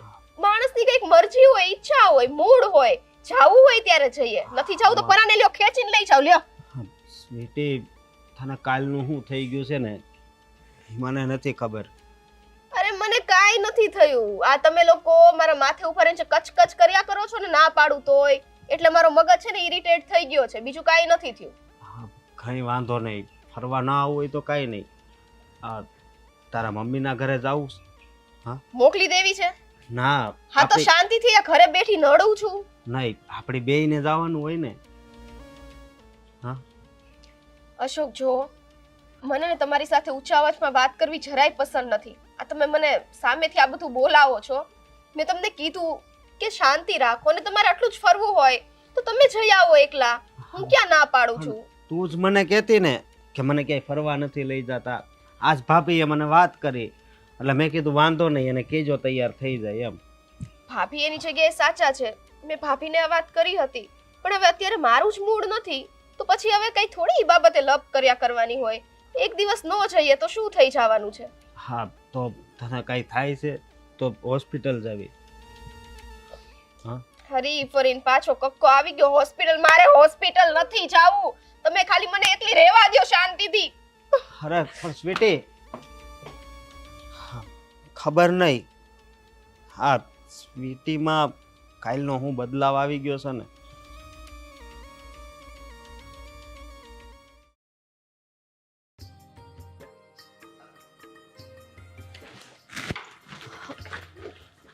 માણસની કંઈક મરજી હોય, ઈચ્છા હોય, મૂડ હોય, જાવું હોય ત્યારે જઈએ, નથી જાવું તો પરાને લ્યો, ખેંચીને લઈ જાવ લ્યો. સ્વીટી, તને કાલનું શું થઈ ગયું છે ને મને નથી ખબર. અરે મને કાંઈ નથી થયું, આ તમે લોકો મારા માથે ઉપર છે કચકચ કર્યા કરો છો ને ના પાડું તોય, એટલે મારો મગજ છે ને ઇરિટેટ થઈ ગયો છે, બીજું કાંઈ નથી થયું. હા કંઈ વાંધો નહીં, ફરવા ના આવવું હોય તો કાંઈ નહીં. તારા મમ્મીના ઘરે જાવું છે? મોકલી દેવી છે? ના હા તો શાંતિથી આ ઘરે બેઠી નડું છું. નહીં, આપણે બેયને જવાનું હોય ને. અશોક જો, મને ને તમારી સાથે ઊંચા અવાજમાં વાત કરવી જરાય પસંદ નથી. આ તમે મને સામેથી આ બધું બોલાવો છો. મેં તમને કીધું કે શાંતિ રાખો, ને તમારે આટલું જ ફરવું હોય તો તમે જઈ આવો એકલા, હું ક્યાં ના પાડું છું. તું જ મને કહેતી ને કે મને ક્યાંય ફરવા નથી લઈ જતા. આજ ભાભીએ મને વાત કરી એટલે મેં કીધું વાંધો નહીં, એને કહેજો તૈયાર થઈ જાય એમ. ભાભી એની જગ્યાએ સાચા છે, મેં ભાભીને આ વાત કરી હતી, પણ હવે અત્યારે મારું જ મૂડ નથી, તો પછી હવે કઈ થોડી બાબતે લપ કર્યા કરવાની હોય. એક દિવસ ન જઈએ તો શું થઈ જવાનું છે? હા તો તને કઈ થાય છે તો હોસ્પિટલ જવી. હરી ફરીન પાછો કક્કો આવી ગયો હોસ્પિટલ. મારે હોસ્પિટલ નથી જાવું, તમે ખાલી મને એકલી રહેવા દ્યો શાંતિથી. અરે પણ સ્વીટી, ખબર નહીં હા સ્વીટીમાં કાલનો હું બદલાવ આવી ગયો છે ને.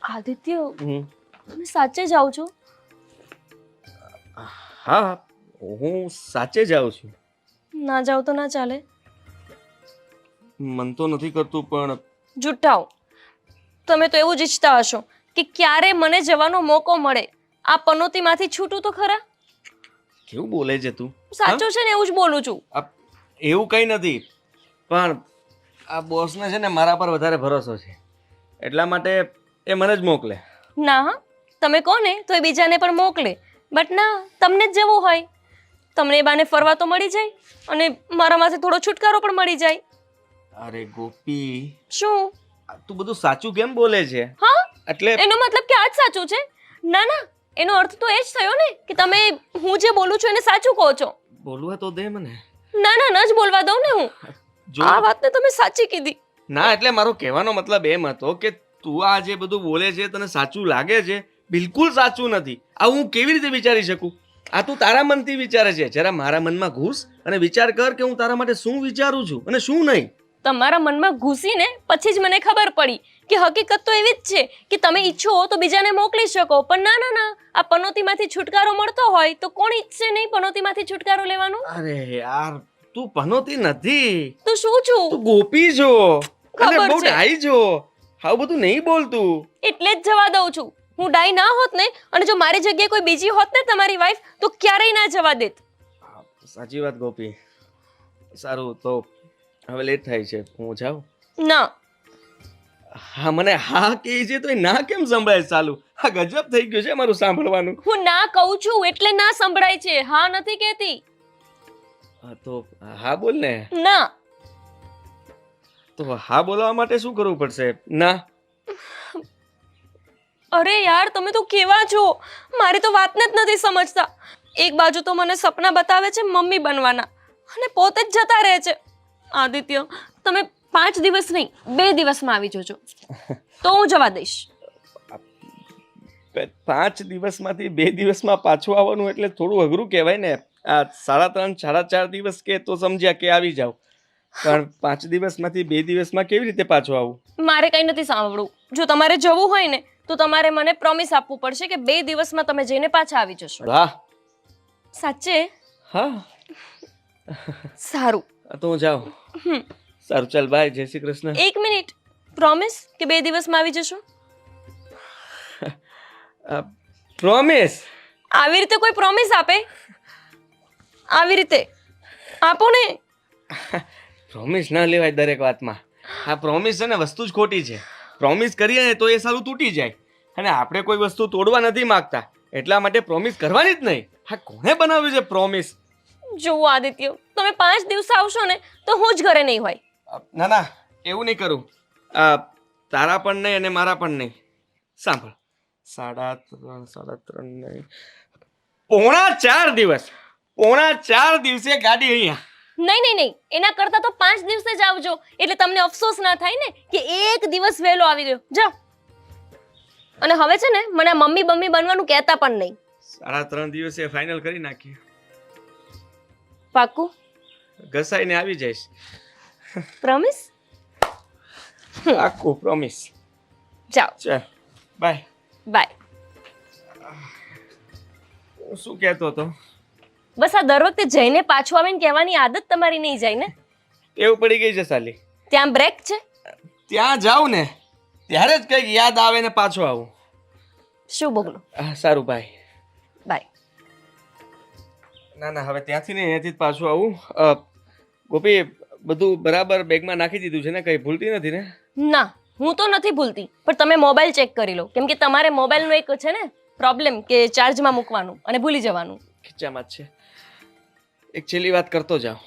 આદિત્ય, તમે સાચે જાઓ છો? હા, હું સાચે જ આવું છું. ના જાઓ તો ના ચાલે. મન તો નથી કરતું પણ જુઠ્ઠાઓ, તમે તો એવું જ ઈચ્છતા હશો કે ક્યારે મને જવાનો મોકો મળે. આ પનોતીમાંથી છૂટું તો ખરા. કેવું બોલે છે તું? સાચું છે ને, એવું જ બોલું છું. એવું કંઈ નથી, પણ આ બોસને છે ને મારા પર વધારે ભરોસો છે, એટલા માટે એ મને જ મોકલે. ના હા, તમે કોને તો એ બીજાને પણ મોકલે, બટ ના, તમને જ જવું હોય. તમને એ બાને ફરવા તો મળી જાય અને મારામાંથી થોડો છુટકારો પણ મળી જાય. અરે ગોપી, શું તું બધું સાચું કેમ બોલે છે? હા, એટલે એનો મતલબ કે આ જ સાચું છે? ના ના, એનો અર્થ તો એ જ થયો ને કે તમે હું જે બોલું છું એને સાચું કહો છો. બોલવા તો દે મને. ના ના, ન જ બોલવા દઉં ને હું. આ વાતને તમે સાચી કીધી. ના, એટલે મારો કહેવાનો મતલબ એમ હતો કે તું આ જે બધું બોલે છે તને સાચું લાગે છે? બિલકુલ સાચું નથી. આ હું કેવી રીતે વિચારી શકું? આ તું તારા મનથી વિચારે છે. જરા મારા મનમાં ઘૂસ અને વિચાર કર કે હું તારા માટે શું વિચારું છું અને શું નહીં. તમારા મનમાં ઘૂસીને પછી જ મને ખબર પડી કે હકીકત તો એવી જ છે કે તમે ઈચ્છો તો બીજાને મોકલી શકો, પણ ના ના ના, આ પનોતીમાંથી છુટકારો મળતો હોય તો કોણ ઈચ્છે નહીં પનોતીમાંથી છુટકારો લેવાનો? અરે યાર, તું પનોતી નથી, તો શું છું? તું ગોપી છો અને ખબર બહુ છે. ડાઈ છો. આવું બધું નહીં બોલતું. એટલે જ જવા દઉં છું. હું ડાઈ ના હોત ને, અને જો મારી જગ્યાએ કોઈ બીજી હોત ને તમારી વાઈફ, તો ક્યારેય ના જવા દેત. સાચી વાત ગોપી. સારું, તો હવે લેટ થાય છે, હું જાઉં? ના. હા, મને હા કહે છે તો એ ના કેમ સંભળાય? ચાલુ આ ગજબ થઈ ગયું છે મારું સાંભળવાનું. હું ના કહું છું એટલે ના સંભળાય છે, હા નથી કહેતી. હા તો હા બોલ ને. ના. તો હા બોલવા માટે શું કરવું પડશે? ના. અરે યાર, તમે તો કેવા છો, મારી તો વાતને જ નથી સમજતા. એક બાજુ તો મને સપના બતાવે છે મમ્મી બનવાના અને પોતે જ જતા રહે છે. આદિત્ય, તમે 5 દિવસ નહીં 2 દિવસમાં આવી જજો તો હું જવા દઈશ. 5 દિવસમાંથી 2 દિવસમાં પાછું આવવાનું એટલે થોડું અઘરું કહેવાય ને. આ 3.5 4.5 દિવસ કે તો સમજ્યા કે આવી જાવ, પણ 5 દિવસમાંથી 2 દિવસમાં કેવી રીતે પાછું આવું? મારે કંઈ નથી સાંભળવું. જો તમારે જવું હોય ને તો તમારે મને પ્રોમિસ આપવું પડશે કે 2 દિવસમાં તમે જઈને પાછા આવી જશો. વાહ. સાચે? હા. સારું, તો હું જાઉં. સારું, ચાલ બાય, જય શ્રી કૃષ્ણ. 1 મિનિટ, પ્રોમિસ કે 2 દિવસમાં આવી જશો? પ્રોમિસ. આવી રીતે કોઈ પ્રોમિસ આપે? આવી રીતે આપો ને. પ્રોમિસ ના લેવાય દરેક વાતમાં. આ પ્રોમિસ છે ને વસ્તુ જ ખોટી છે. પ્રોમિસ કરીએ ને તો એ સારું તૂટી જાય, અને આપણે કોઈ વસ્તુ તોડવા નથી માંગતા, એટલા માટે પ્રોમિસ કરવાની જ નહીં. હા, કોણે બનાવ્યું છે પ્રોમિસ? જુઓ આદિત્ય, તમે 5 દિવસ આવશો ને તો હું જ ઘરે નહીં હોય. ના ના, એવું નહીં કરું. તારા પણ નહીં અને મારા પણ નહીં. સાંભળ, 3:30 નહીં, 3:45 દિવસ, 3:45 દિવસે ગાડી અહીંયા. નહીં નહીં નહીં, એના કરતાં તો 5 દિવસે જ આવજો, એટલે તમને અફસોસ ના થાય ને કે એક દિવસ વહેલો આવી ગયો. જાઓ. અને હવે છે ને મને મમ્મી બનવાનું કહેતા પણ નહીં. 3.5 દિવસે ફાઇનલ કરી નાખીએ. પાક્કું? ઘસાઈને આવી જઈશ. પ્રોમિસ? પાક્કું પ્રોમિસ. જાઓ. ચાલ, બાય. બાય. હું શું કહેતો હતો? બસ આ દર વખતે જઈને પાછું આવીને કહેવાની આદત તમારી નહીં જાય ને. એવું પડી ગઈ છે સાલી. ત્યાં બ્રેક છે? ત્યાં જાઉં ને ત્યારે જ કંઈક યાદ આવે ને પાછો આવું. શું બોલું? સારું બાય. બાય. ના ના, હવે ત્યાંથી ને અહીંયાથી જ પાછું આવું. ગોપી, બધું બરાબર બેગમાં નાખી દીધું છે ને? કંઈ ભૂલતી નથી ને? ના, હું તો નથી ભૂલતી, પણ તમે મોબાઈલ ચેક કરી લો, કેમ કે તમારે મોબાઈલનો એક છે ને પ્રોબ્લેમ કે ચાર્જમાં મૂકવાનું અને ભૂલી જવાનું. ખીચામાં જ છે. એક છેલ્લી વાત કરતો જાઉં.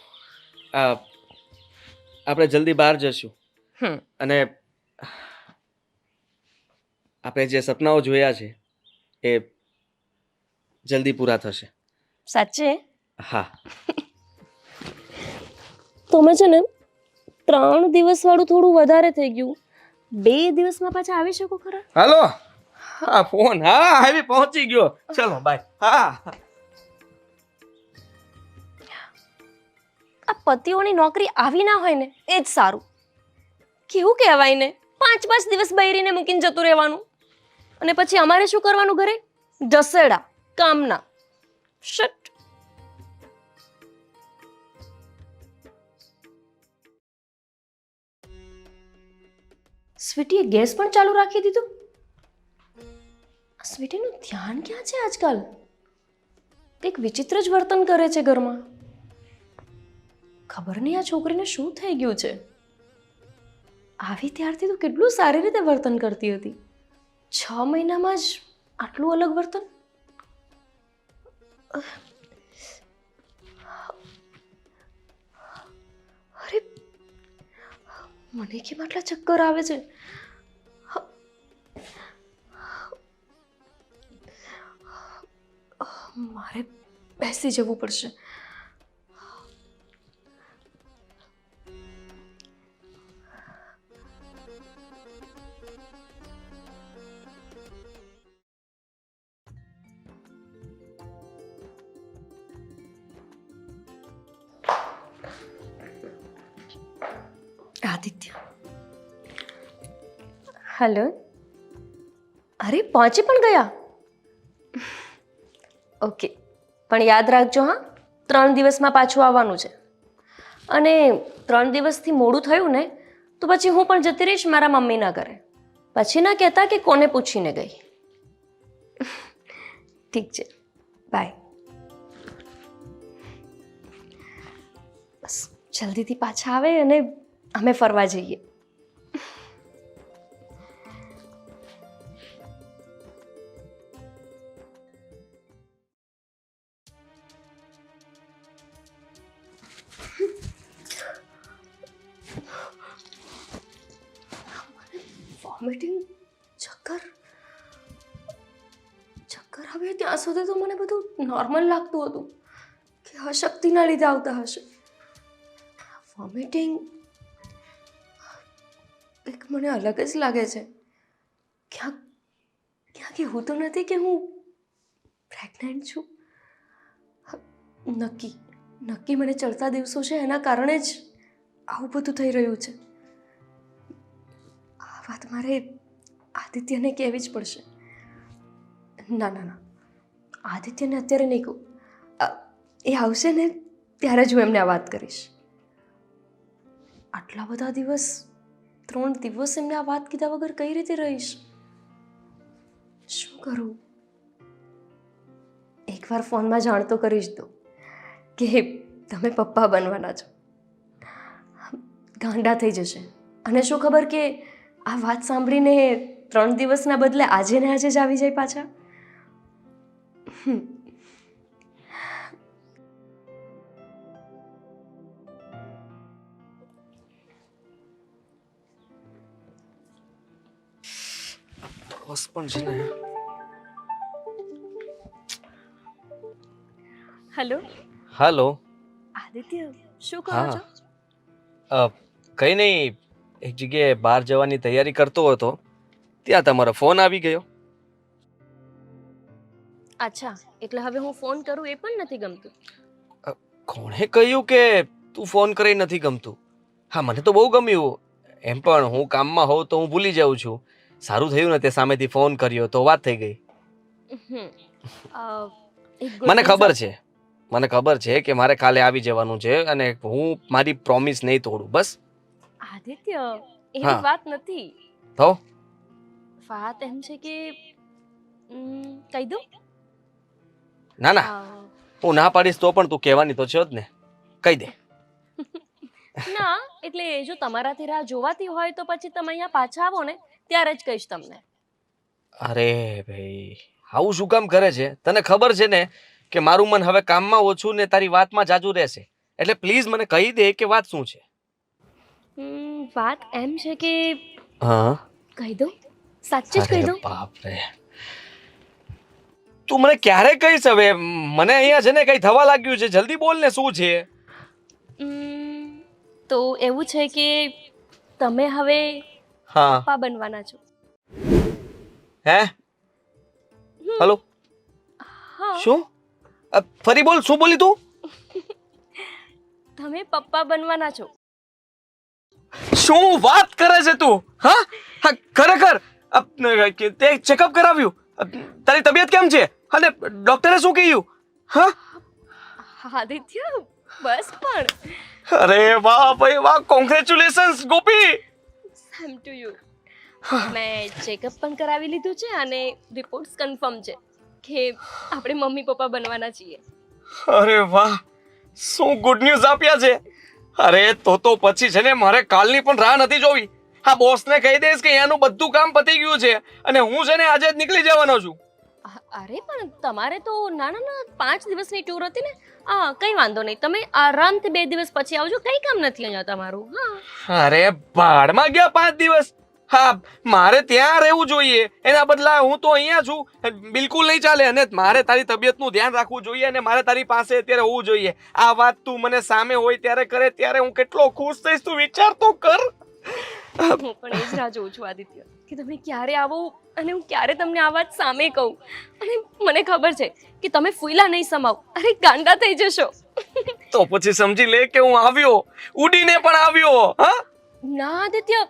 આપણે જલ્દી બહાર જશું, અને આપણે જે સપનાઓ જોયા છે એ જલ્દી પૂરા થશે. સાચે? હા. તમે છે ને 3 દિવસ વાળું થોડું વધારે થઈ ગયું. 2 દિવસમાં પાછા આવી શકો ખરા? હાલો. હા, ફોન. હા, આવી પહોંચી ગયો. ચલો બાય. હા. આ પતિઓની નોકરી આવી ના હોય ને એ જ સારું. કેવું કહેવાય ને, 5 દિવસ બૈરીને મૂકીને જતું રહેવાનું, અને પછી અમારે શું કરવાનું ઘરે? જસેડા કામના. શટ. સ્વીટીએ ગેસ પણ ચાલુ રાખી દીધું. સ્વીટીનું ધ્યાન ક્યાં છે આજકાલ? એક વિચિત્ર જ વર્તન કરે છે ઘરમાં. ખબર નહીં આ છોકરીને શું થઈ ગયું છે. આવી ત્યારથી તો કેટલું સારી રીતે વર્તન કરતી હતી. 6 મહિનામાં જ આટલું અલગ વર્તન. અરે, મને કેમ આટલા ચક્કર આવે છે? મારે બેસી જવું પડશે. આદિત્ય. હેલો. અરે, પહોંચી પણ ગયા? ઓકે, પણ યાદ રાખજો હા, 3 દિવસમાં પાછું આવવાનું છે. અને 3 દિવસથી મોડું થયું ને તો પછી હું પણ જતી રહીશ મારા મમ્મીના ઘરે. પછી ના કહેતા કે કોને પૂછીને ગઈ. ઠીક છે, બાય. બસ જલ્દીથી પાછા આવે અને અમે ફરવા જઈએ. વોમિટિંગ, ચક્કર આવે ત્યાં સુધી તો મને બધું નોર્મલ લાગતું હતું કે અશક્તિના લીધે આવતા હશે. વોમિટિંગ એક મને અલગ જ લાગે છે. ક્યાંક એવું તો નથી કે હું પ્રેગ્નન્ટ છું? નક્કી મને ચડતા દિવસો છે એના કારણે જ આવું બધું થઈ રહ્યું છે. આ વાત મારે આદિત્યને કહેવી જ પડશે. ના, આદિત્યને અત્યારે નહીં કહું. એ આવશે ને ત્યારે જ હું એમને આ વાત કરીશ. આટલા બધા દિવસ, 3 દિવસ એમને આ વાત કીધા વગર કઈ રીતે રહીશ? શું કરું? એકવાર ફોનમાં જાણ તો કરી જ દો કે તમે પપ્પા બનવાના છો. ગાંડા થઈ જશે. અને શું ખબર કે આ વાત સાંભળીને 3 દિવસના બદલે આજે ને આજે જ આવી જાય પાછા. બોસ પણ છે ને. હેલો હાલો. આદિત્ય, શું કરો હા. છો? કંઈ નહીં, એક જગ્યાએ બહાર જવાની તૈયારી કરતો હતો, ત્યાં તમારો ફોન આવી ગયો. અચ્છા, એટલે હવે હું ફોન કરું એ પણ નથી ગમતું. કોણે કહ્યું કે તું ફોન કરી નથી ગમતું? હા, મને તો બહુ ગમ્યું. એમ પણ હું કામમાં હોઉં તો હું ભૂલી જાઉં છું. સારું થયું ને તે સામેથી ફોન કર્યો તો વાત થઈ ગઈ. હમ. એક good મને news ખબર છે, મને ખબર છે કે મારે કાલે આવી જવાનું છે અને હું મારી પ્રોમિસ નહીં તોડું. બસ. આદિત્ય, એવી હા. વાત નથી. તો વાત એમ છે કે કહી દઉં? ના ના, હું ના પાડીશ તો પણ તું કહેવાની તો છે જ ને. કહી દે. ના, એટલે જો તમારાથી રાહ જોવાતી હોય તો પછી તમે અહીંયા પાછા આવો ને ત્યારે જ કહીશ તમને. અરે ભાઈ, આવું શું કામ કરે છે? તને ખબર છે ને કે મારું મન હવે કામમાં ઓછું ને તારી વાતમાં જાજુ રહેશે. એટલે પ્લીઝ મને કહી દે કે વાત શું છે. વાત એમ છે કે હા. કહી દઉં? સાચે જ કહી દઉં? બાપ રે, તું મને ક્યારે કહીશ હવે? મને અહીંયા છે ને કઈ થવા લાગ્યું છે. જલ્દી બોલ ને, શું છે? તો એવું છે કે તમે હવે હા. પપ્પા બનવાના છો. હે? હલો? હા, શું? ફરી બોલ, શું બોલી તું? તમે પપ્પા બનવાના છો. શું વાત કરે છે તું? હા હા, ખરેખર? તે ચેકઅપ કરાવ્યું? તારી તબિયત કેમ છે? અને ડોક્ટરે શું કહ્યું? હા. આદિત્ય, બસ પણ. અરે વાહ ભાઈ વાહ, congratulations Gopi. Same to you. મેં ચેકઅપ પણ કરાવી લીધું છે અને રિપોર્ટ્સ કન્ફર્મ છે કે આપણે મમ્મી પપ્પા બનવાના છીએ. અરે વાહ, શું ગુડ ન્યૂઝ આપ્યા છે. અરે તો પછી છે ને મારે કાલની પણ રાહ નથી જોવી. હા, બોસને કહી દઈશ કે અહીંયાનું બધું કામ પતી ગયું છે અને હું છે ને આજે જ નીકળી જવાનો છું. અરે પણ તમારે તો ના 5 દિવસની ટૂર હતી ને. કંઈ વાંધો નહીં, તમે આરામથી 2 દિવસ પછી આવજો. કંઈ કામ નથી અહીંયા તમારું. હા. અરે ભાડમાં ગયા 5 દિવસ. હા, મારે ત્યાં રહેવું જોઈએ, એના બદલા હું તો અહીંયા છું. બિલકુલ નહીં ચાલે. અને મારે તારી તબિયતનું ધ્યાન રાખવું જોઈએ અને મારે તારી પાસે અત્યારે હોવું જોઈએ. આ વાત તું મને સામે હોય ત્યારે કરે ત્યારે હું કેટલો ખુશ થઈશ, તું વિચાર તો કર. હું પણ એ જ રાહ જોઉં છું આદિત્ય, કે તમે ક્યારે આવો અને હું ક્યારે તમને આ વાત સામે કહું. અને મને ખબર છે કે તમે ફૂલા નહીં સમાવ. અરે ગાંડા થઈ જશો. તો પછી સમજી લે કે હું આવ્યો, ઉડીને પણ આવ્યો. હા. ના આદિત્ય,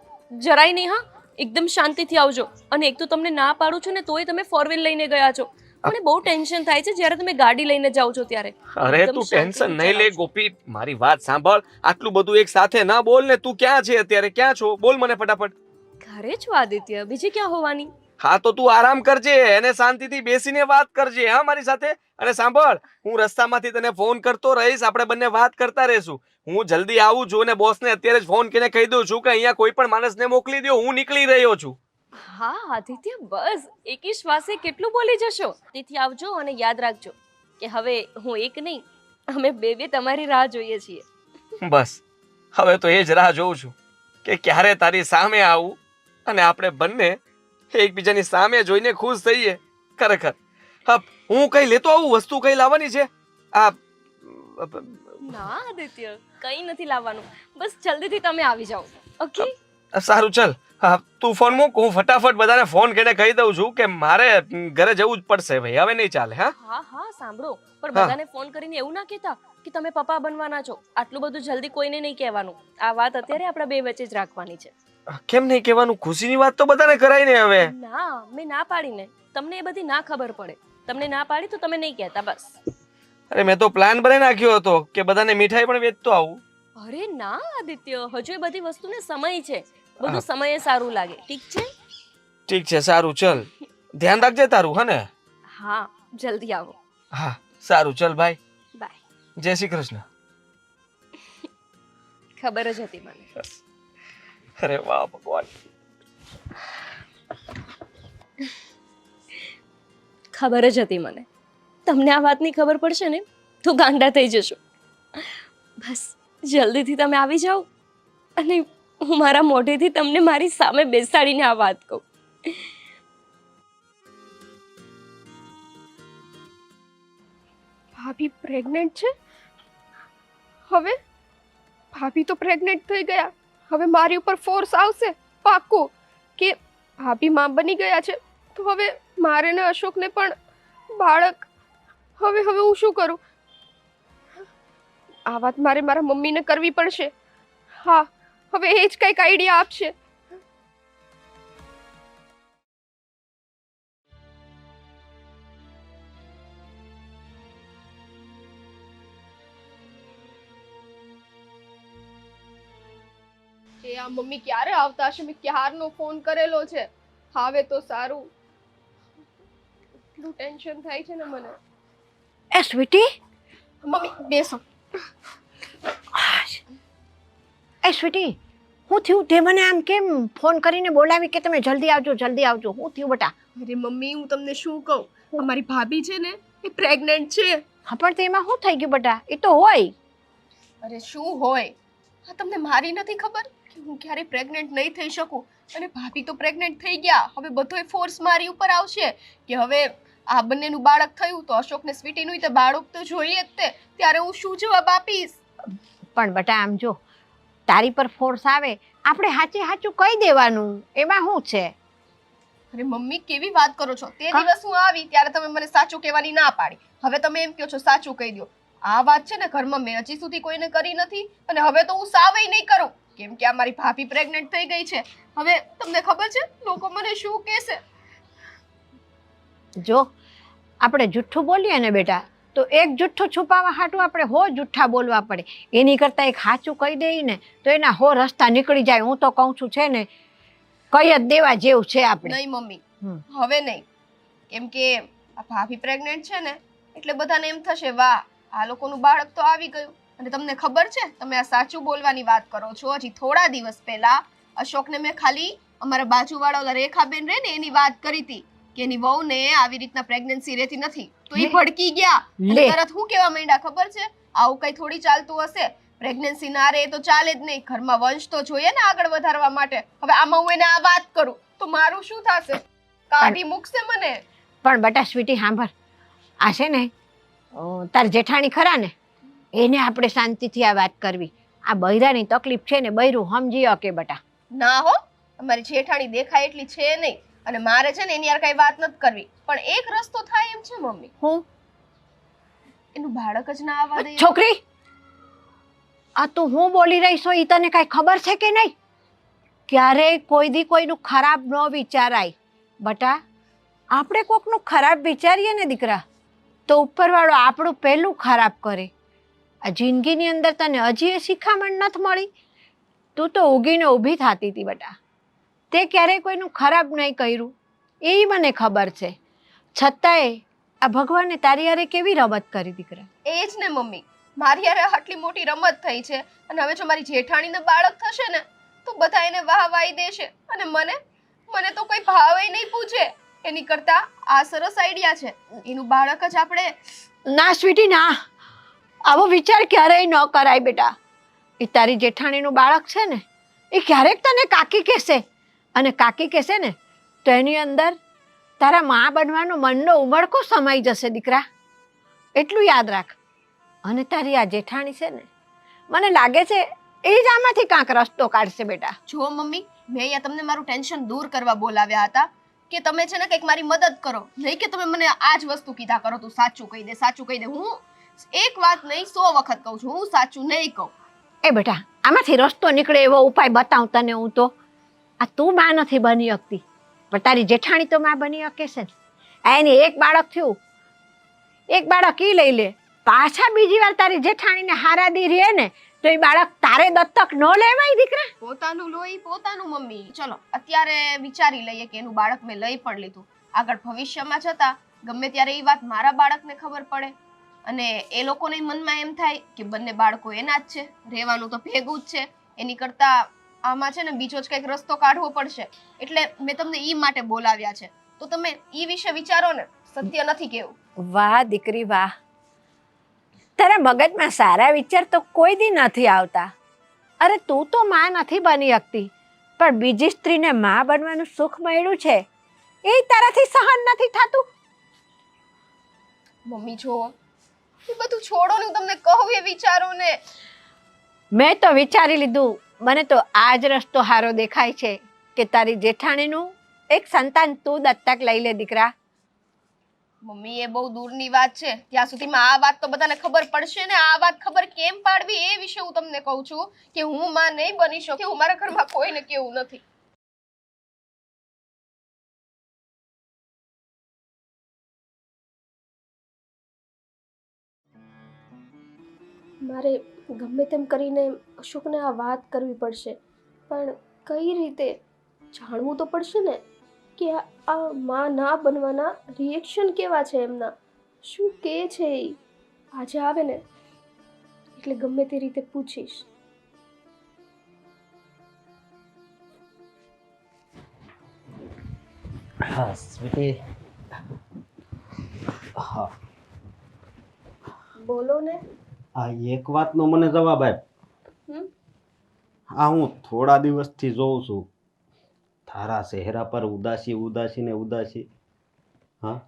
જરાય નહીં. હા, એકદમ શાંતિથી આવજો. અને એક તો તમને ના પાડું છું ને તોય તમે 4 વ્હીલ લઈને ગયા છો. મને બહુ ટેન્શન થાય છે જ્યારે તમે ગાડી લઈને જાઓ છો ત્યારે. અરે એકદમ તું શાંતિથી ટેન્શન નહીં લે ચલાવજો. ગોપી, મારી વાત સાંભળ. આટલું બધું એક સાથે ના બોલ ને. તું ક્યાં છે અત્યારે? ક્યાં છો? બોલ મને ફટાફટ. ઘરે છો આદિત્ય, બીજી ક્યાં હોવાની? હા, તો તું આરામ કરજે અને શાંતિથી બેસીને વાત કરજે. હા, મારી સાથે. અને સાંભળ, હું રસ્તામાંથી તને ફોન કરતો રહીશ. આપણે બંને વાત કરતા રહીશું. હું જલ્દી આવું છું અને બોસને અત્યારે જ ફોન કરીને કહી દઉં છું કે અહીંયા કોઈ પણ માણસને મોકલી દો, હું નીકળી રહ્યો છું. હા આદિત્ય, બસ એક જ શ્વાસે કેટલું બોલી જશો. તેથી આવજો અને યાદ રાખજો કે હવે હું એક નહીં, અમે બે તમારી રાહ જોઈએ છીએ. બસ, હવે તો એ જ રાહ જોઉં છું કે ક્યારે તારી સામે આવું અને આપણે બંને એકબીજાની સામે જોઈને ખુશ થઈએ. ખરેખર. હા, હું કઈ લેતો આવું? વસ્તુ કઈ લાવવાની છે? ના આદિત્ય, કંઈ નથી લાવવાનું. બસ જલ્દીથી તમે આવી જાઓ. ઓકે? સારું, ચલ. હા, તું ફોન મૂક. હું ફટાફટ બધાને ફોન કરીને કહી દઉં છું કે મારે ઘરે જવું જ પડશે ભાઈ, હવે નહીં ચાલે. હા હા, સાંભળો, પણ હા. બધાને ફોન કરીને એવું ના કહેતા કે તમે પપ્પા બનવાના છો. આટલું બધું જલ્દી કોઈને નહીં કહેવાનું. આ વાત અત્યારે આપણા બે વચ્ચે જ રાખવાની છે. કેમ નહીં કહેવાનું? ખુશીની વાત તો બધાને કરાય ને હવે. ના, મેં ના પાડીને. તમને એ બધી ના ખબર પડે. તમને ના પાડી તો તમે નહીં કહેતા, બસ. અરે મેં તો પ્લાન બનાવી નાખ્યો હતો કે બધાને મીઠાઈ પણ વેચતો આવું. અરે ના આદિત્ય, હજુ એ બધી વસ્તુને સમય છે. બધું સમયે સારું લાગે. ઠીક છે? ઠીક છે, સારું, ચલ. ધ્યાન રાખજે તારું. હા ને? હા, જલ્દી આવો. હા, સારું ચલ ભાઈ, બાય. જય શ્રી કૃષ્ણ. ખબર જ હતી મને. અરે વાહ ભગવાન. ખબર જ હતી મને તમને આ વાતની ખબર પડશે ને તો ગાંડા થઈ જશો. બસ જલ્દીથી તમે આવી જાઓ અને હું મારા મોઢેથી તમને મારી સામે બેસાડીને આ વાત કહું. ભાભી પ્રેગ્નેન્ટ છે? હવે ભાભી તો પ્રેગ્નેન્ટ થઈ ગયા, હવે મારી ઉપર ફોર્સ આવશે પાક્કું કે ભાભી માં બની ગયા છે તો હવે મારે ને અશોકને પણ બાળક. હવે હું શું કરું? આ વાત મારે મારા મમ્મીને કરવી પડશે. હા, હવે એ જ કંઈક આઈડિયા આપશે. એ આ મમ્મી ક્યારે આવતા હશે? મેં ક્યારનો ફોન કરેલો છે. આવે તો સારું. એટલું ટેન્શન થાય છે ને મને. એ સ્વીટી, મમ્મી બેસો. એ સ્વીટી, હું થયું? તે મને આમ કેમ ફોન કરીને બોલાવી કે તમે જલ્દી આવજો, જલ્દી આવજો? હું થયું બેટા? અરે મમ્મી, હું તમને શું કહું, અમારી ભાભી છે ને એ પ્રેગ્નેન્ટ છે. હા, પણ તેમાં શું થઈ ગયું બેટા? એ તો હોય. અરે શું હોય, આ તમને મારી નથી ખબર કે હું ક્યારે પ્રેગ્નેન્ટ નહીં થઈ શકું? અને ભાભી તો પ્રેગ્નેન્ટ થઈ ગયા. હવે બધોય ફોર્સ મારી ઉપર આવશે કે હવે આ બંનેનું બાળક થયું તો અશોકને સ્વીટીનું તો બાળક તો જોઈએ જ તે. ત્યારે હું શું જવાબ આપીશ? પણ બેટા આમ જો, તારી પર ફોર્સ આવે, આપણે સાચે સાચું કહી દેવાનું, એમાં શું છે? અરે મમ્મી, કેવી વાત કરો છો? તે દિવસ હું આવી ત્યારે તમે મને સાચું કહેવાની ના પાડી. હવે તમે એમ કહો છો સાચું કહી દો. આ વાત છે ને ઘરમાં મેં હજી સુધી કોઈને કરી નથી અને હવે તો હું સાવય નહીં કરું, કેમ કે આ મારી ભાભી પ્રેગ્નેન્ટ થઈ ગઈ છે. હવે તમને ખબર છે લોકો મને શું કહેશે? જો આપણે જુઠ્ઠું બોલીએ ને બેટા, તો એક જુઠ્ઠું છુપાવવા હાટું આપણે હો જુઠ્ઠા બોલવા પડે. એની કરતાં એક સાચું કહી દઈએ ને તો એના હો રસ્તા નીકળી જાય. હું તો કહું છું છે ને, કહી જ દેવા જેવું છે આપણે. નહીં મમ્મી, હવે નહીં. કેમ કે આ ભાભી પ્રેગ્નેન્ટ છે ને એટલે બધાને એમ થશે વાહ, આ લોકોનું બાળક તો આવી ગયું. અને તમને ખબર છે, તમે આ સાચું બોલવાની વાત કરો છો. હજી થોડા દિવસ પહેલા અશોકને મેં ખાલી અમારા બાજુવાળા ઓલા રેખાબેન રહે ને એની વાત કરી હતી કે એની વહુને આવી રીતના પ્રેગ્નન્સી રહેતી નથી, તો એ ભડકી ગયા. અને તરત હું કહેવા માંડ્યા ખબર છે, આવું કઈ થોડી ચાલતું હશે, પ્રેગ્નન્સી ના રહે તો ચાલે જ નહીં, ઘરમાં વંશ તો જોઈએ ને આગળ વધારવા માટે. હવે આમાં હું એને આ વાત કરું તો મારું શું થશે? કાઢી મૂકશે મને. પણ બેટા સ્વીટી સાંભળ, આ છે ને તાર જેઠાણી ખરા ને, એને આપણે શાંતિથી આ વાત કરવી. આ બૈરાની તકલીફ છે ને, બૈરું સમજી શકે બેટા. ના હો, અમારી જેઠાણી દેખાય એટલી છે નહીં અને મારે છે ને એની યાર કઈ વાત નથી કરવી. પણ એક રસ્તો થાય એમ છે મમ્મી. હું એનું બાળક જ ના આવવા દે. છોકરી, આ તું હું બોલી રહી છો એ તને કઈ ખબર છે કે નહીં? ક્યારેય કોઈ દી કોઈનું ખરાબ ન વિચારાય બટા. આપણે કોકનું ખરાબ વિચારીએ ને દીકરા, તો ઉપરવાળો આપણું પહેલું ખરાબ કરે. આ જિંદગીની અંદર તને હજી એ શિખામણ નથી મળી? તું તો ઊગીને ઊભી થતી હતી બેટા. તે ક્યારેય કોઈનું ખરાબ નહીં કર્યું એ મને ખબર છે. છતાંય આ ભગવાને તારી હારે કેવી રમત કરી દીકરા. એ જ ને મમ્મી, મારી યારે આટલી મોટી રમત થઈ છે અને હવે જો મારી જેઠાણીને બાળક થશે ને તો બધા એને વાહ વાઈ દેશે અને મને તો કોઈ ભાવે નહીં પૂછે. એની કરતા આ સરસ આઈડિયા છે, એનું બાળક જ આપણે. ના સ્વીટી ના, આવો વિચાર ક્યારેય ન કરાય બેટા. એ તારી જેઠાણીનું બાળક છે ને, એ ક્યારેક તને કાકી કહેશે અને કાકી કહેશે ને તો એની અંદર તારા માં બનવાનો મનનો ઉમળકો સમાઈ જશે દીકરા. એટલું યાદ રાખ. અને તારી આ જેઠાણી છે ને, મને લાગે છે એ જ આમાંથી કાંક રસ્તો કાઢશે બેટા. જો મમ્મી, મેં અહીંયા તમને મારું ટેન્શન દૂર કરવા બોલાવ્યા હતા કે તમે છે ને કંઈક મારી મદદ કરો, નહીં કે તમે મને આ જ વસ્તુ કીધા કરો તું સાચું કહી દે, સાચું કહી દે. હું એક વાત નહીં 100 વખત કહું છું, હું સાચું નહીં કહું. એ બેટા, આમાંથી રસ્તો નીકળે એવો ઉપાય બતાવું તને હું તો. આ તું માં નથી બની શકતી, પણ તારી જેઠાણી તો માં બની શકે છે ને. એની એક બાળક થયું, એક બાળક ઈ લઈ લે, પાછા બીજી વાર તારી જેઠાણીને હારાદી રહે ને તો એ બાળક તારે દત્તક ન લેવાય દીકરા. પોતાનું લોહી પોતાનું મમ્મી. ચલો અત્યારે વિચારી લઈએ કે એનું બાળક મેં લઈ પણ લીધું, આગળ ભવિષ્યમાં જતા ગમે ત્યારે એ વાત મારા બાળકને ખબર પડે અને એ લોકોને મનમાં એમ થાય કે બંને બાળકો એના જ છે, રહેવાનું તો ભેગું જ છે, એની કરતા આમાં છે ને બીજો જ કંઈક રસ્તો કાઢવો પડશે. એટલે મેં તમને ઈ માટે બોલાવ્યા છે. તો તમે ઈ વિશે વિચારો ને, સત્ય નથી કેવું. વાહ દીકરી વાહ, તારા મગજમાં સારા વિચાર તો કોઈ દી નથી આવતા. અરે તું તો માં નથી બની શકતી, પણ બીજી સ્ત્રીને માં બનવાનું સુખ મળ્યું છે એ તારાથી સહન નથી થતું. મમ્મી જો એ બધું છોડો ને, હું તમને કહું એ વિચારો ને. મેં તો વિચારી લીધું. મને તો આ જ રસ્તો હારો દેખાય છે કે તારી જેઠાણીનું એક સંતાન તું દત્તક લઈ લે દીકરા. મમ્મી એ બહુ દૂરની વાત છે. ત્યાં સુધીમાં આ વાત તો બધાને ખબર પડશે ને. આ વાત ખબર કેમ પાડવી એ વિશે હું તમને કહું છું કે હું માં નહીં બની શકું. હું મારા ઘરમાં કોઈને કેવું નથી. મારે ગમે તેમ કરીને અશોકને આ વાત કરવી પડશે, પણ કઈ રીતે જાણવું તો પડશે ને કે આ માં ના બનવાના રિએક્શન કેવા છે એમના, શું કે છે એ. આજે આવે ને એટલે ગમે તે રીતે પૂછીશ. હા સ્વીટી. હા બોલો ને. આ એક વાતનો મને જવાબ આપ. હમ આ હું થોડા દિવસથી જોઉં છું તારા ચહેરા પર ઉદાસી ઉદાસી ને ઉદાસી. હા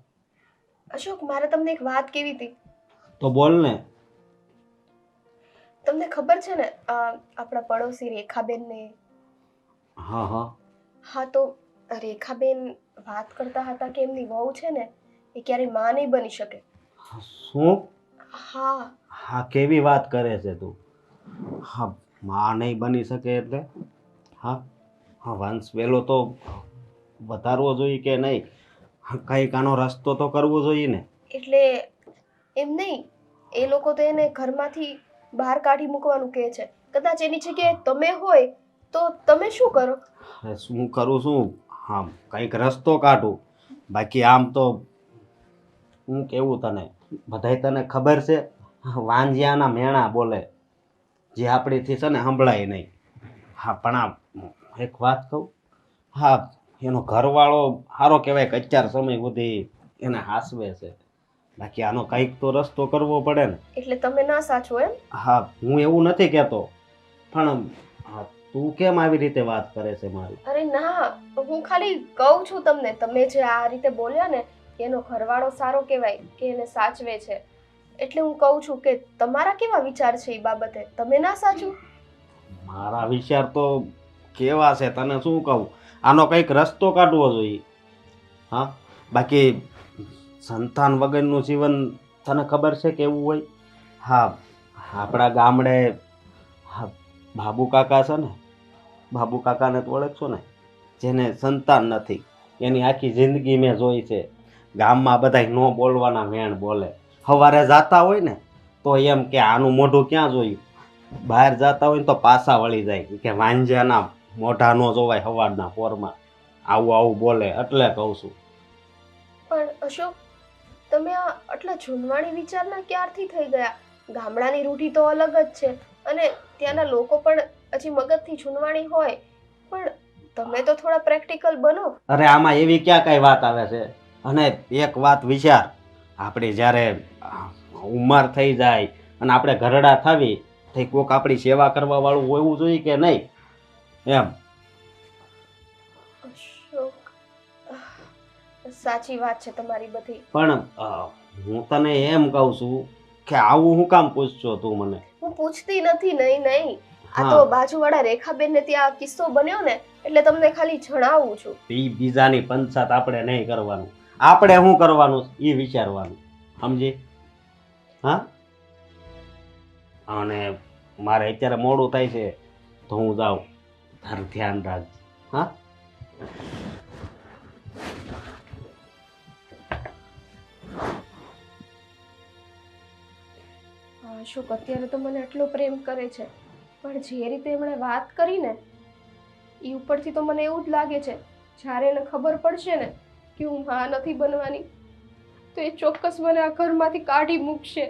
અશોક, મારે તમને એક વાત કેવી હતી. તો બોલ ને. તમને ખબર છે ને આપણા પડોશી રેખાબેન ને? હા હા હા, તો રેખાબેન વાત કરતા હતા કે એમની વહુ છે ને એ ક્યારેય માં નહીં બની શકે. શું? હા, હા કેવી વાત કરે છે તું? હા માં નહીં બની શકે એટલે? હા હા વંશ વેલો તો વધારવો જોઈએ કે નહીં? કંઈક આનો રસ્તો તો કરવો જોઈએ ને. એટલે એમ નહીં, એ લોકો તો એને ઘરમાંથી બહાર કાઢી મૂકવાનું કહે છે. કદાચ એની જગ્યાએ તમે હોય તો તમે શું કરો? અરે શું કરું છું? હા કંઈક રસ્તો કાઢું. બાકી આમ તો હું કેવું તને, બધાય તને ખબર છે વાંજિયાના મેણા બોલે જે આપણીથી છે ને સંભળાય નહીં. હા પણ આ એક વાત કહું, હા એનો ઘરવાળો સારો કહેવાય કે અત્યાર સમય સુધી એને હાસવે છે. બાકી આનો કંઈક તો રસ્તો કરવો પડે ને. એટલે તમે ના સાચો એમ? હા હું એવું નથી કહેતો, પણ હા, તું કેમ આવી રીતે વાત કરે છે મારી? અરે ના, હું ખાલી કહું છું તમને. તમે જે આ રીતે બોલ્યા ને કે એનો ઘરવાળો સારો કહેવાય કે એને સાચવે છે, એટલે હું કહું છું કે તમારા કેવા વિચાર છે એ બાબતે. તમે ના સાચું? મારા વિચાર તો કેવા છે તને શું કહું, આનો કંઈક રસ્તો કાઢવો જોઈએ. હા બાકી સંતાન વગરનું જીવન તને ખબર છે કેવું હોય? હા આપણા ગામડે હા બાબુ કાકા છે ને, બાબુ કાકાને તો ઓળખશો ને, જેને સંતાન નથી. એની આખી જિંદગી મેં જોઈ છે. ગામમાં બધાય નો બોલવાના વેણ બોલે. સવારે જાતા હોય ને તો એમ કે આનું મોઢું ક્યાં જોયું, બહાર જતા હોય ને તો પાછા વળી જાય કે વાંજ્યાના મોઢા નો જોવાય સવારના પોરમાં. આવું આવું બોલે એટલે કહું છું. પણ અશોક, તમે આ આટલા જૂનવાણી વિચારના ક્યારથી થઈ ગયા? ગામડાની રૂઢી તો અલગ જ છે અને ત્યાંના લોકો પણ હજી મગજથી જૂનવાણી હોય, પણ તમે તો થોડા પ્રેક્ટિકલ બનો. અરે આમાં એવી ક્યાં કઈ વાત આવે છે? અને એક વાત વિચાર, આપણે જ્યારે ઉંમર થઈ જાય અને આપણે ઘરડા થવી તો કોક આપણી સેવા કરવા વાળું હોવું જોઈએ કે નહીં એમ. અશોક, સાચી વાત છે તમારી બધી. પણ હું તને એમ કહું છું કે આવું હું કામ પૂછશો તું મને? હું પૂછતી નથી. નહીં નહીં, આ હા. તો બાજુવાળા રેખાબેન ને ત્યાં કિસ્સો બન્યો ને એટલે તમને ખાલી જણાવું છું. બીજાની પંચાત આપણે નહીં કરવાનું. આપણે શું કરવાનું એ વિચારવાનું, સમજી? હા અને મારે અત્યારે મોડું થાય છે તો હું જાઉં. તારું ધ્યાન રાખજે. હા અશોક અત્યારે તો મને એટલો પ્રેમ કરે છે, પણ જે રીતે એમણે વાત કરી ને એ ઉપરથી તો મને એવું જ લાગે છે જ્યારે એને ખબર પડશે ને કે હું માં નથી બનવાની તો એ ચોક્કસ મને આ ઘરમાંથી કાઢી મૂકશે.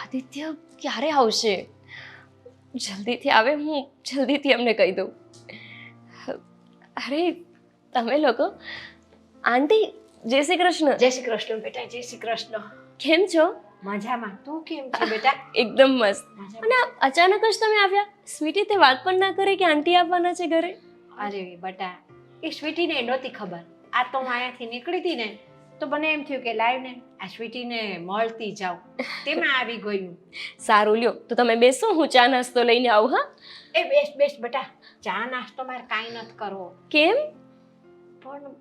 આદિત્ય ક્યારે આવશે? જલ્દીથી આવે, હું જલ્દીથી એમને કહી દઉં. અરે તમે લોકો, આંટી જય શ્રી કૃષ્ણ. જય શ્રી કૃષ્ણ બેટા, જય શ્રી કૃષ્ણ. કેમ છો? મજામાં. તું કેમ છે બેટા? એકદમ મસ્ત. મજામાં. અને અચાનક જ તમે આવ્યા? સ્વીટી તે વાત પણ ના કરી કે આંટી આવવાના છે ઘરે? અરે બેટા, એ સ્વીટીને નહોતી ખબર. આ તો હું અહીંયાથી નીકળી હતી ને તો મને એમ થયું કે લાવ ને આ સ્વીટીને મળતી જાઉં, તેમાં આવી ગયું. સારું લ્યો, તો તમે બેસો, હું ચા નાસ્તો લઈને આવું. હા, એ બેસ બેસ બેટા, ચા નાસ્તો મારે કાંઈ નથી કરવો. કેમ? પણ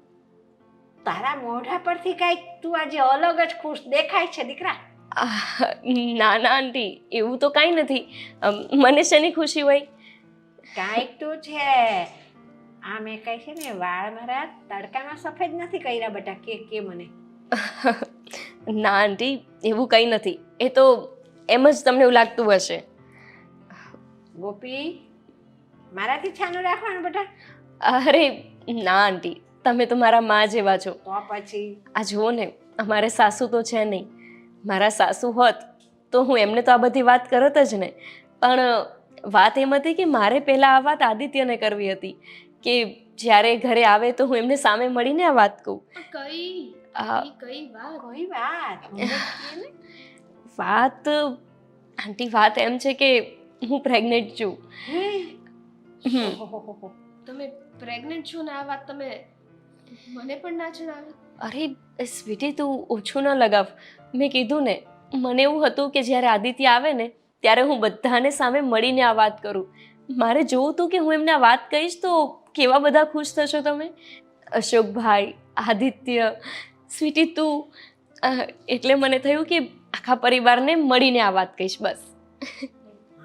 તારા મોઢા પરથી કાંઈક તું આજે અલગ જ ખુશ દેખાય છે દીકરા. ના ના આંટી, એવું તો કાંઈ નથી. મને શેની ખુશી હોય? કાંઈક તો છે. આ મેં કઈ છે ને વાળ મારા તડકામાં સફેદ નથી કર્યા બેટા, કે મને. ના આંટી, એવું કંઈ નથી. એ તો એમ જ તમને એવું લાગતું હશે. ગોપી, મારાથી છાનું રાખવાનું બેટા. અરે ના આંટી, તમે તો મારા માં જેવા છો. તો પછી આ જુઓ ને, અમારે સાસુ તો છે નહીં. મારા સાસુ હોત તો હું એમને તો આ બધી વાત કરત જ ને. પણ વાત એમ હતી કે મારે પહેલાં આ વાત આદિત્યને કરવી હતી કે જ્યારે ઘરે આવે તો હું એમને સામે મળીને આ વાત કહું. કઈ વાત? કોઈ વાત મને કહે ને. વાત આંટી, વાત એમ છે કે હું પ્રેગ્નેન્ટ છું. હે? ઓહોહોહો. તમે પ્રેગ્નન્ટ છો ને આ વાત તમે મને પણ ના જણાવી? અરે સ્વીટી, તું ઓછું ન લગાવ. મેં કીધું ને, મને એવું હતું કે જ્યારે આદિત્ય આવે ને ત્યારે હું બધાને સામે મળીને આ વાત કરું. મારે જોવું હતું કે હું એમને આ વાત કહીશ તો કેવા બધા ખુશ થશો તમે. અશોકભાઈ, આદિત્ય, સ્વીટી, તું. એટલે મને થયું કે આખા પરિવારને મળીને આ વાત કહીશ બસ.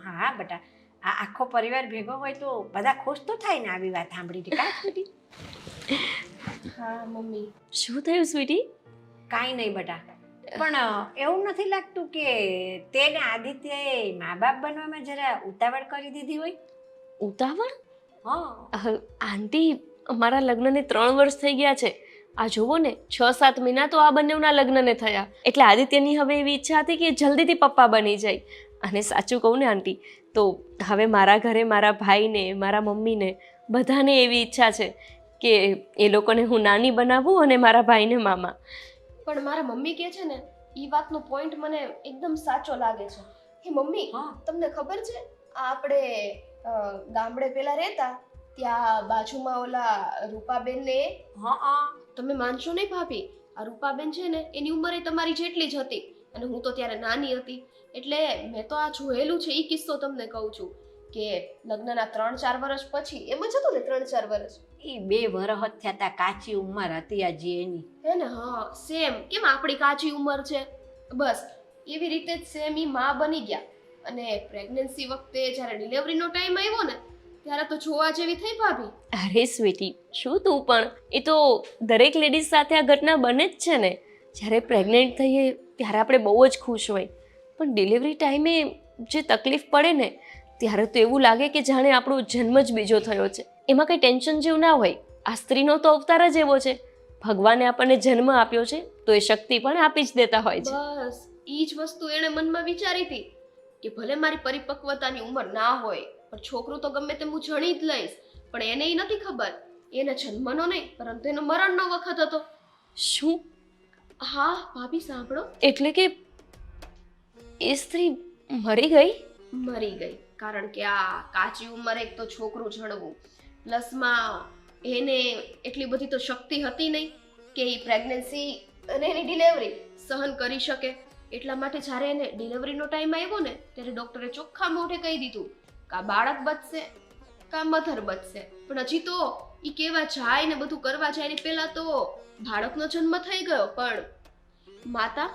હા બેટા, આ આખો પરિવાર ભેગો હોય તો બધા ખુશ તો થાય ને આવી વાત સાંભળીને. કાંઈ સ્વીટી? હા મમ્મી. શું થયું સ્વીટી? કાંઈ નહીં બેટા, પણ એવું નથી લાગતું કે તેને આદિત્યએ મા બાપ બનવામાં જરા ઉતાવળ કરી દીધી હોય? ઉતાવળ? હા. આંટી, અમારા લગ્નને 3 વર્ષ થઈ ગયા છે. આ જુઓ ને, 6-7 મહિના તો આ બંનેના લગ્નને થયા. એટલે આદિત્યની હવે એવી ઈચ્છા હતી કે જલ્દીથી પપ્પા બની જાય. અને સાચું કહું ને આંટી, તો હવે મારા ઘરે મારા ભાઈને, મારા મમ્મીને બધાને એવી ઈચ્છા છે કે એ લોકોને હું નાની બનાવું અને મારા ભાઈને મામા. પણ મારા મમ્મી કહે છે ને એ વાતનો પોઈન્ટ મને એકદમ સાચો લાગે છે. હે મમ્મી, હા. તમને ખબર છે આપણે ગામડે પેલા રહેતા ત્યાં બાજુમાં ઓલા રૂપાબેન ને, હા. તમે માનશો નહીં ભાભી, આ રૂપાબેન છે ને એની ઉંમર તમારી જેટલી જ હતી અને હું તો ત્યારે નાની હતી. એટલે મેં તો આ જોયેલું છે. એ કિસ્સો તમને કહું છું કે લગ્નના 3-4 વર્ષ પછી એમ જ હતું ને, 3-4 વર્ષ એ 2 વરસ થયા તા, કાચી ઉંમર હતી આજે એની. હે ને? હા, સેમ કેમ આપણી કાચી ઉંમર છે, બસ એવી રીતે જ સેમ ઈ માં બની ગયા. અને પ્રેગ્નન્સી વખતે જ્યારે ડિલિવરીનો ટાઈમ આવ્યો ને ત્યારે તો જોવા જેવી થઈ ભાભી. અરે સ્વીટી, શું તું પણ! એ તો દરેક લેડીઝ સાથે આ ઘટના બને જ છે ને. જ્યારે પ્રેગ્નેન્ટ થઈએ ત્યારે આપણે બહુ જ ખુશ હોય, પણ ડિલિવરી ટાઈમે જે તકલીફ પડે ને ત્યારે તો એવું લાગે કે જાણે આપણો જન્મ જ બીજો થયો છે. એમાં કંઈ ટેન્શન જેવું ના હોય. આ સ્ત્રીનો તો અવતાર જ એવો છે. ભગવાને આપણને જન્મ આપ્યો છે તો એ શક્તિ પણ આપી જ દેતા હોય છે. બસ ઈ જ વસ્તુ એણે મનમાં વિચારી હતી કે ભલે મારી પરિપક્વતાની ઉંમર ના હોય પણ છોકરું તો ગમે તેમ હું જણી જ લઈશ. પણ એને ઈ નથી ખબર, એને જન્મનો નહીં પરંતુ એનો મરણનો વખત હતો. શું? હા ભાભી સાંભળો. એટલે કે એ સ્ત્રી મરી ગઈ? મરી ગઈ, કારણ કે આ કાચી ઉંમરે એક તો છોકરું જણવું, પ્લસમાં એને એટલી બધી તો શક્તિ હતી નહીં કે એ પ્રેગ્નન્સી અને એની ડિલિવરી સહન કરી શકે. એટલા માટે જ્યારે એને ડિલિવરીનો ટાઈમ આવ્યો ને ત્યારે ડૉક્ટરે ચોખ્ખા મોઢે કહી દીધું કે આ બાળક બચશે કાં મધર બચશે. પણ હજી તો એ કેવા જાય ને બધું કરવા જાય ને પહેલાં તો બાળકનો જન્મ થઈ ગયો. પણ માતા,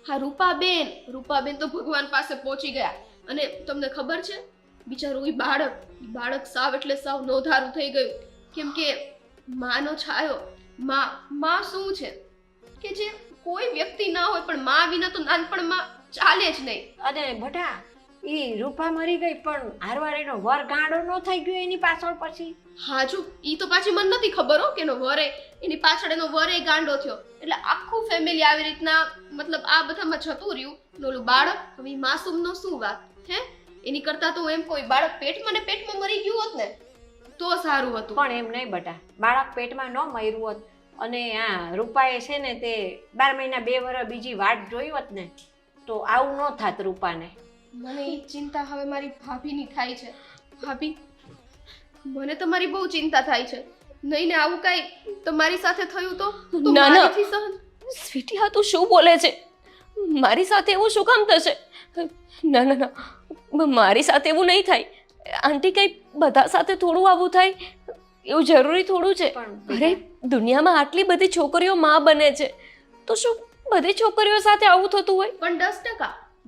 હા રૂપાબેન તો ભગવાન પાસે પહોંચી ગયા. અને તમને ખબર છે, બિચારું એ બાળક સાવ એટલે સાવ નોંધારું થઈ ગયું. કેમ કે માનો છાયો, માં શું છે કે જે કોઈ વ્યક્તિ ના હોય પણ માં વિના તો નાનપણમાં ચાલે જ નહીં. અને બટા, એ રૂપા મરી ગઈ પણ હારવાર એનો વર ગાંડો ન થઈ ગયો એની પાછળ પછી? હાજુ ઈ તો પાછી મને નથી ખબર હો કે એનો વરે એની પાછળ એનો વરે ગાંડો થયો એટલે આખું ફેમિલી આવી રીતના મતલબ આ બધામાં જતું રહ્યું ને ઓલું બાળક હવે માસૂમનો શું વાત હે એની કરતા તો એમ કોઈ બાળક પેટમાં ને પેટમાં મરી ગયું હોત ને તો સારું હતું. પણ એમ નહીં બટા, બાળક પેટમાં ન મર્યું હોત અને આ રૂપાએ છે ને તે 12 મહિના 2 વર્ષ બીજી વાટ જોઈ હોત ને તો આવું ન થાત રૂપાને. મને ઈ ચિંતા હવે મારી ભાભીની થાય છે. ભાભી મને તમારી બહુ ચિંતા થાય છે. નહીં ને આવું કાંઈ તમારી સાથે થયું તો ના, ના. મારીથી સહન. સ્વીટી હા તું શું બોલે છે? મારી સાથે એવું શું કામ થશે? ના ના ના, મારી સાથે એવું નહીં થાય. આંટી કઈ બધા સાથે થોડું આવું થાય એવું જરૂરી થોડું છે? પણ અરે દુનિયામાં આટલી બધી છોકરીઓ માં બને છે તો શું બધી છોકરીઓ સાથે આવું થતું હોય? પણ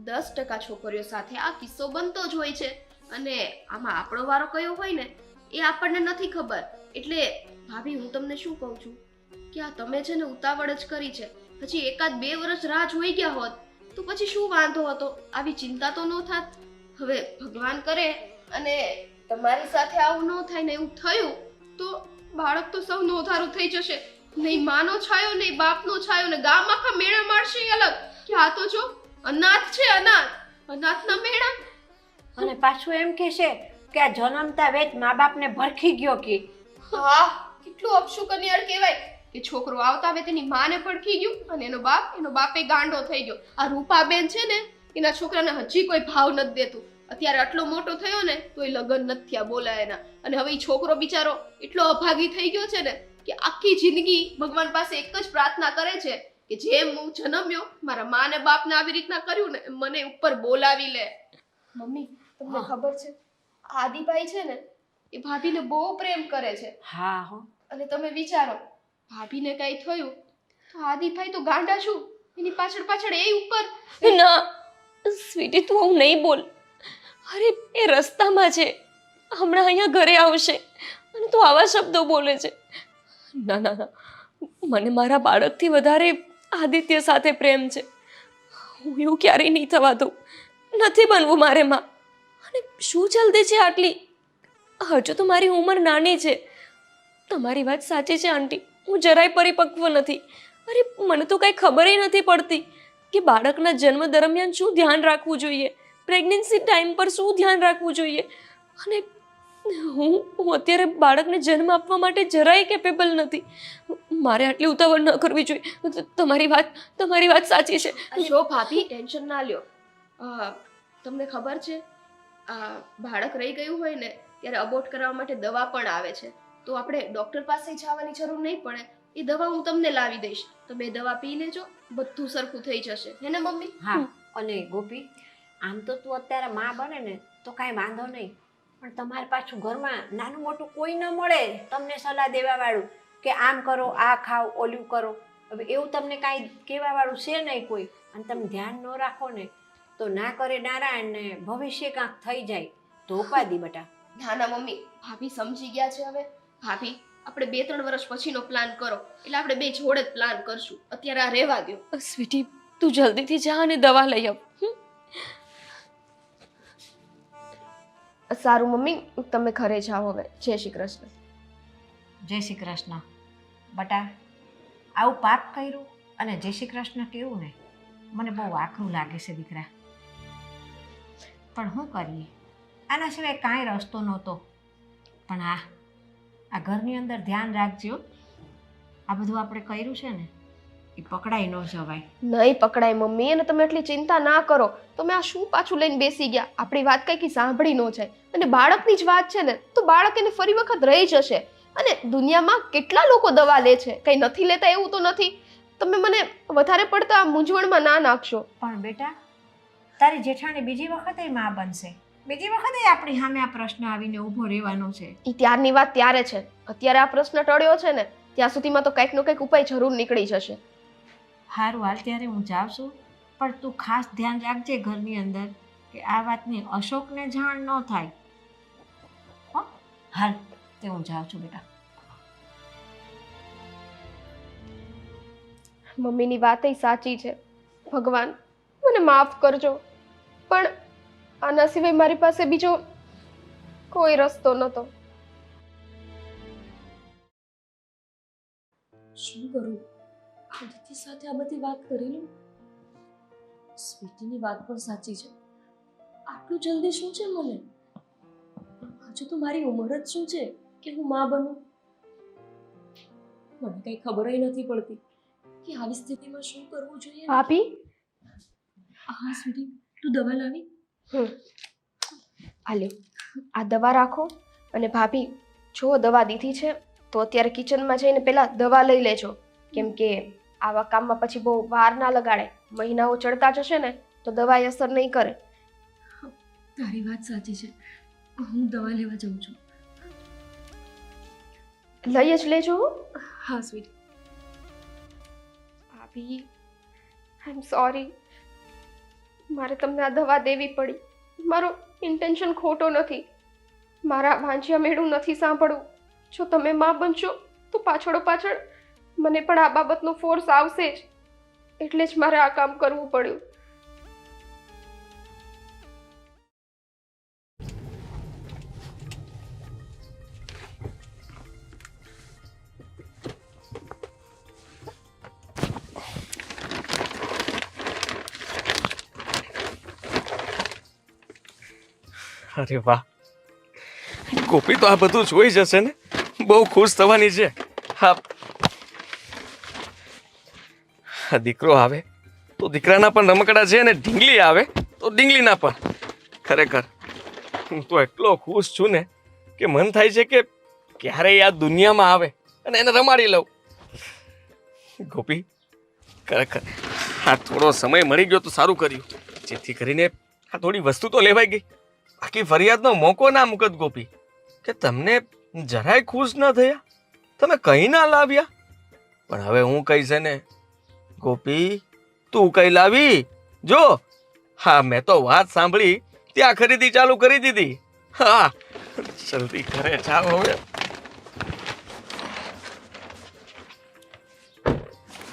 10% છોકરીઓ સાથે આ કિસ્સો બનતો જ હોય છે અને આમાં આપણો વારો કયો હોય ને એ આપણને નથી ખબર. એટલે ભાભી હું તમને શું કહું છું કે આ તમે છે ને ઉતાવળ જ કરી છે. પછી 1-2 વર્ષ રાહ જોઈ ગયા હોત તો પછી શું વાંધો હતો? આવી ચિંતા તો ન થાત. હવે ભગવાન કરે અને તમારી સાથે આવું ન થાય ને એવું થયું તો બાળક તો સૌ નોધારું થઈ જશે. નહીં માનો છાયો નહીં બાપનો છાયો ને ગામ આખા મેળા મારશે ઈ અલગ કે આ તો જો અનાથ છે અનાથના મેળા. અને પાછું એમ કહેશે કે આ જન્મતા વેત મા બાપને ભરખી ગયો કે. હા કેટલું અપશુકનિયાળ કહેવાય કે છોકરો આવતા હવે તેની માને પડખી ગયું અને એનો બાપે ગાંડો થઈ ગયો. આ રૂપાબેન છે ને એના છોકરાને હજી કોઈ ભાવ નથી દેતું. અત્યારે આટલો મોટો થયો ને તોય લગ્ન નથી થયા બોલા એના. અને હવે ઈ છોકરો બિચારો એટલો અભાગી થઈ ગયો છે ને કે આખી જિંદગી ભગવાન પાસે એક જ પ્રાર્થના કરે છે કે જેમ હું જન્મ્યો મારા મા ને બાપને આવી રીતના કર્યું ને એમ મને ઉપર બોલાવી લે. મમ્મી તમને ખબર છે આદિભાઈ છે ને એ ભાભીને બહુ પ્રેમ કરે છે. હા હો. અને તમે વિચારો ભાભીને કઈ થયું તો આદિભાઈ તો ગાંડા શું એની પાછળ પાછળ એ ઉપર. ના સ્વીટી તું આવું નહીં બોલ. અરે એ રસ્તામાં છે, હમણાં અહીંયા ઘરે આવશે અને તું આવા શબ્દો બોલે છે. ના ના ના, મને મારા બાળકથી વધારે આદિત્ય સાથે પ્રેમ છે. હું એવું ક્યારેય નહીં થવા દઉં. નથી બનવું મારે માં. અને શું જલ્દી છે આટલી? હજુ તો મારી ઉંમર નાની છે. તમારી વાત સાચી છે આંટી, હું જરાય પરિપક્વ નથી. અરે મને તો કાંઈ ખબર નથી પડતી કે બાળકના જન્મ દરમિયાન શું ધ્યાન રાખવું જોઈએ, પ્રેગ્નન્સી ટાઈમ પર શું ધ્યાન રાખવું જોઈએ. અને હું અત્યારે બાળકને જન્મ આપવા માટે જરાય કેપેબલ નથી. મારે આટલી ઉતાવળ ન કરવી જોઈએ. તમારી વાત સાચી છે. જો ભાભી ટેન્શન ના લ્યો. તમને ખબર છે આ બાળક રહી ગયું હોય ને ત્યારે અબોર્ટ કરવા માટે દવા પણ આવે છે. તો આપણે ડોક્ટર પાસે જવાની જરૂર નહીં પડે. એ દવા હું તમને લાવી દઈશ. તમે એ દવા પી લેજો, બધું સરખું થઈ જશે. હે ને મમ્મી? હા. અને ગોપી આમ તો તું અત્યારે માં બને ને તો કાંઈ વાંધો નહીં, પણ તમારે પાછું ઘરમાં નાનું મોટું કોઈ ન મળે તમને સલાહ દેવા વાળું કે આમ કરો, આ ખાઓ, ઓલું કરો. હવે એવું તમને કાંઈ કહેવા વાળું છે નહીં કોઈ, અને તમે ધ્યાન ન રાખો ને તો ના કરે નારાયણ ને ભવિષ્ય કાંક થઈ જાય તો ઉપાદી બટા. ના ના મમ્મી, ભાભી સમજી ગયા છે હવે. ભાભી આપણે 2-3 વર્ષ પછીનો પ્લાન કરો એટલે આપણે બે જોડે જ પ્લાન કરશું. અત્યારે આ રહેવા દો. સ્વીટી તું જલ્દીથી જા અને દવા લઈ આવ. સારું મમ્મી, તમે ઘરે જાઓ હવે. જય શ્રી કૃષ્ણ. જય શ્રી કૃષ્ણ. બટા આવું પાપ કર્યું અને જય શ્રી કૃષ્ણ કેવું ને મને બહુ આકરું લાગે છે દીકરા. પણ શું કરીએ, આના સિવાય કાંઈ રસ્તો નહોતો. પણ આ ઘરની અંદર ધ્યાન રાખજો. આ બધું આપણે કર્યું છે ને એ પકડાઈ ન જવાય. નહીં પકડાય મમ્મી, અને તમે એટલી ચિંતા ના કરો. તમે આ શું પાછું લઈને બેસી ગયા? આપણી વાત કઈ સાંભળી ન જાય. અને બાળકની જ વાત છે ને તો બાળક એને ફરી વખત રહી જશે. અને દુનિયામાં કેટલા લોકો દવા લે છે, કઈ નથી લેતા એવું તો નથી. તમે મને વધારે પડતા મૂંઝવણમાં ના નાખશો. પણ બેટા તારી જેઠાણી બીજી વખતે માં બનશે, બીજી વખતે આપણી સામે આ પ્રશ્ન આવીને ઊભો રહેવાનો છે. એ ત્યારની વાત ત્યારે છે. અત્યારે આ પ્રશ્ન ટળ્યો છે ને ત્યાં સુધીમાં તો કંઈક નો કંઈક ઉપાય જરૂર નીકળી જશે. સારું હાલ ત્યારે હું જાઉં છું, પણ તું ખાસ ધ્યાન રાખજે ઘરની અંદર કે આ વાતની અશોકને જાણ ન થાય. હો હાલ તે હું જાઉં છું બેટા. મમ્મીની વાત સાચી છે. ભગવાન મને માફ કરજો, પણ આના સિવાય મારી પાસે બીજો કોઈ રસ્તો નહોતો. શું કરું? આદિત્ય સાથે આ બધી વાત કરી લઉં. સ્વીટીની વાત પણ સાચી છે. આટલું જલ્દી શું છે મને? હજુ તો મારી ઉંમર જ શું છે કે હું માં બનું? મને કઈ ખબર નથી પડતી કે આવી સ્થિતિમાં શું કરવું જોઈએ. ભાભી, હા સ્વીટી, તું દવા લાવી? હાલે આ દવા રાખો. અને ભાભી, જો દવા દીધી છે તો અત્યારે કિચનમાં જઈને પહેલા દવા લઈ લેજો, કેમ કે આવા કામમાં પછી બહુ વાર ના લગાડે. મહિનાઓ ચડતા જશે ને તો દવાએ અસર નહીં કરે. તારી વાત સાચી છે, હું દવા લેવા જાઉં છું. લઈ જ લેજો. હા સ્વીટી. ભાભી, આઈ એમ સોરી. મારે તમને આ દવા દેવી પડી. મારો ઇન્ટેન્શન ખોટો નથી. મારા વાંચ્યા મેળું નથી સાંભળવું. જો તમે માં બનશો તો પાછળ મને પણ આ બાબતનો ફોર્સ આવશે જ. એટલે જ મારે આ કામ કરવું પડ્યું. અરે વાહ, ગોપી તો આ બધું જોઈ જશે ને, બહુ ખુશ થવાની છે. હા, દીકરો આવે તો દીકરાના પણ રમકડા છે, અને ઢીંગલી આવે તો ઢીંગલીના પણ. ખરેખર હું તો એટલો ખુશ છું ને કે મન થાય છે કે ક્યારેય આ દુનિયામાં આવે અને એને રમાડી લઉં. ગોપી, ખરેખર આ થોડો સમય મળી ગયો તો સારું કર્યું, જેથી કરીને આ થોડી વસ્તુ તો લેવાઈ ગઈ. બાકી ફરિયાદનો મોકો ના મુકત ગોપી, કે તમને જરાય ખુશ ન થયા, તમે કઈ ના લાવ્યા. પણ હવે હું કહીશ ને ગોપી, તું કઈ લાવી જો. હા, મેં તો વાત સાંભળી ત્યાં ખરીદી ચાલુ કરી દીધી. હા, જલ્દી ઘરે જાઓ હવે.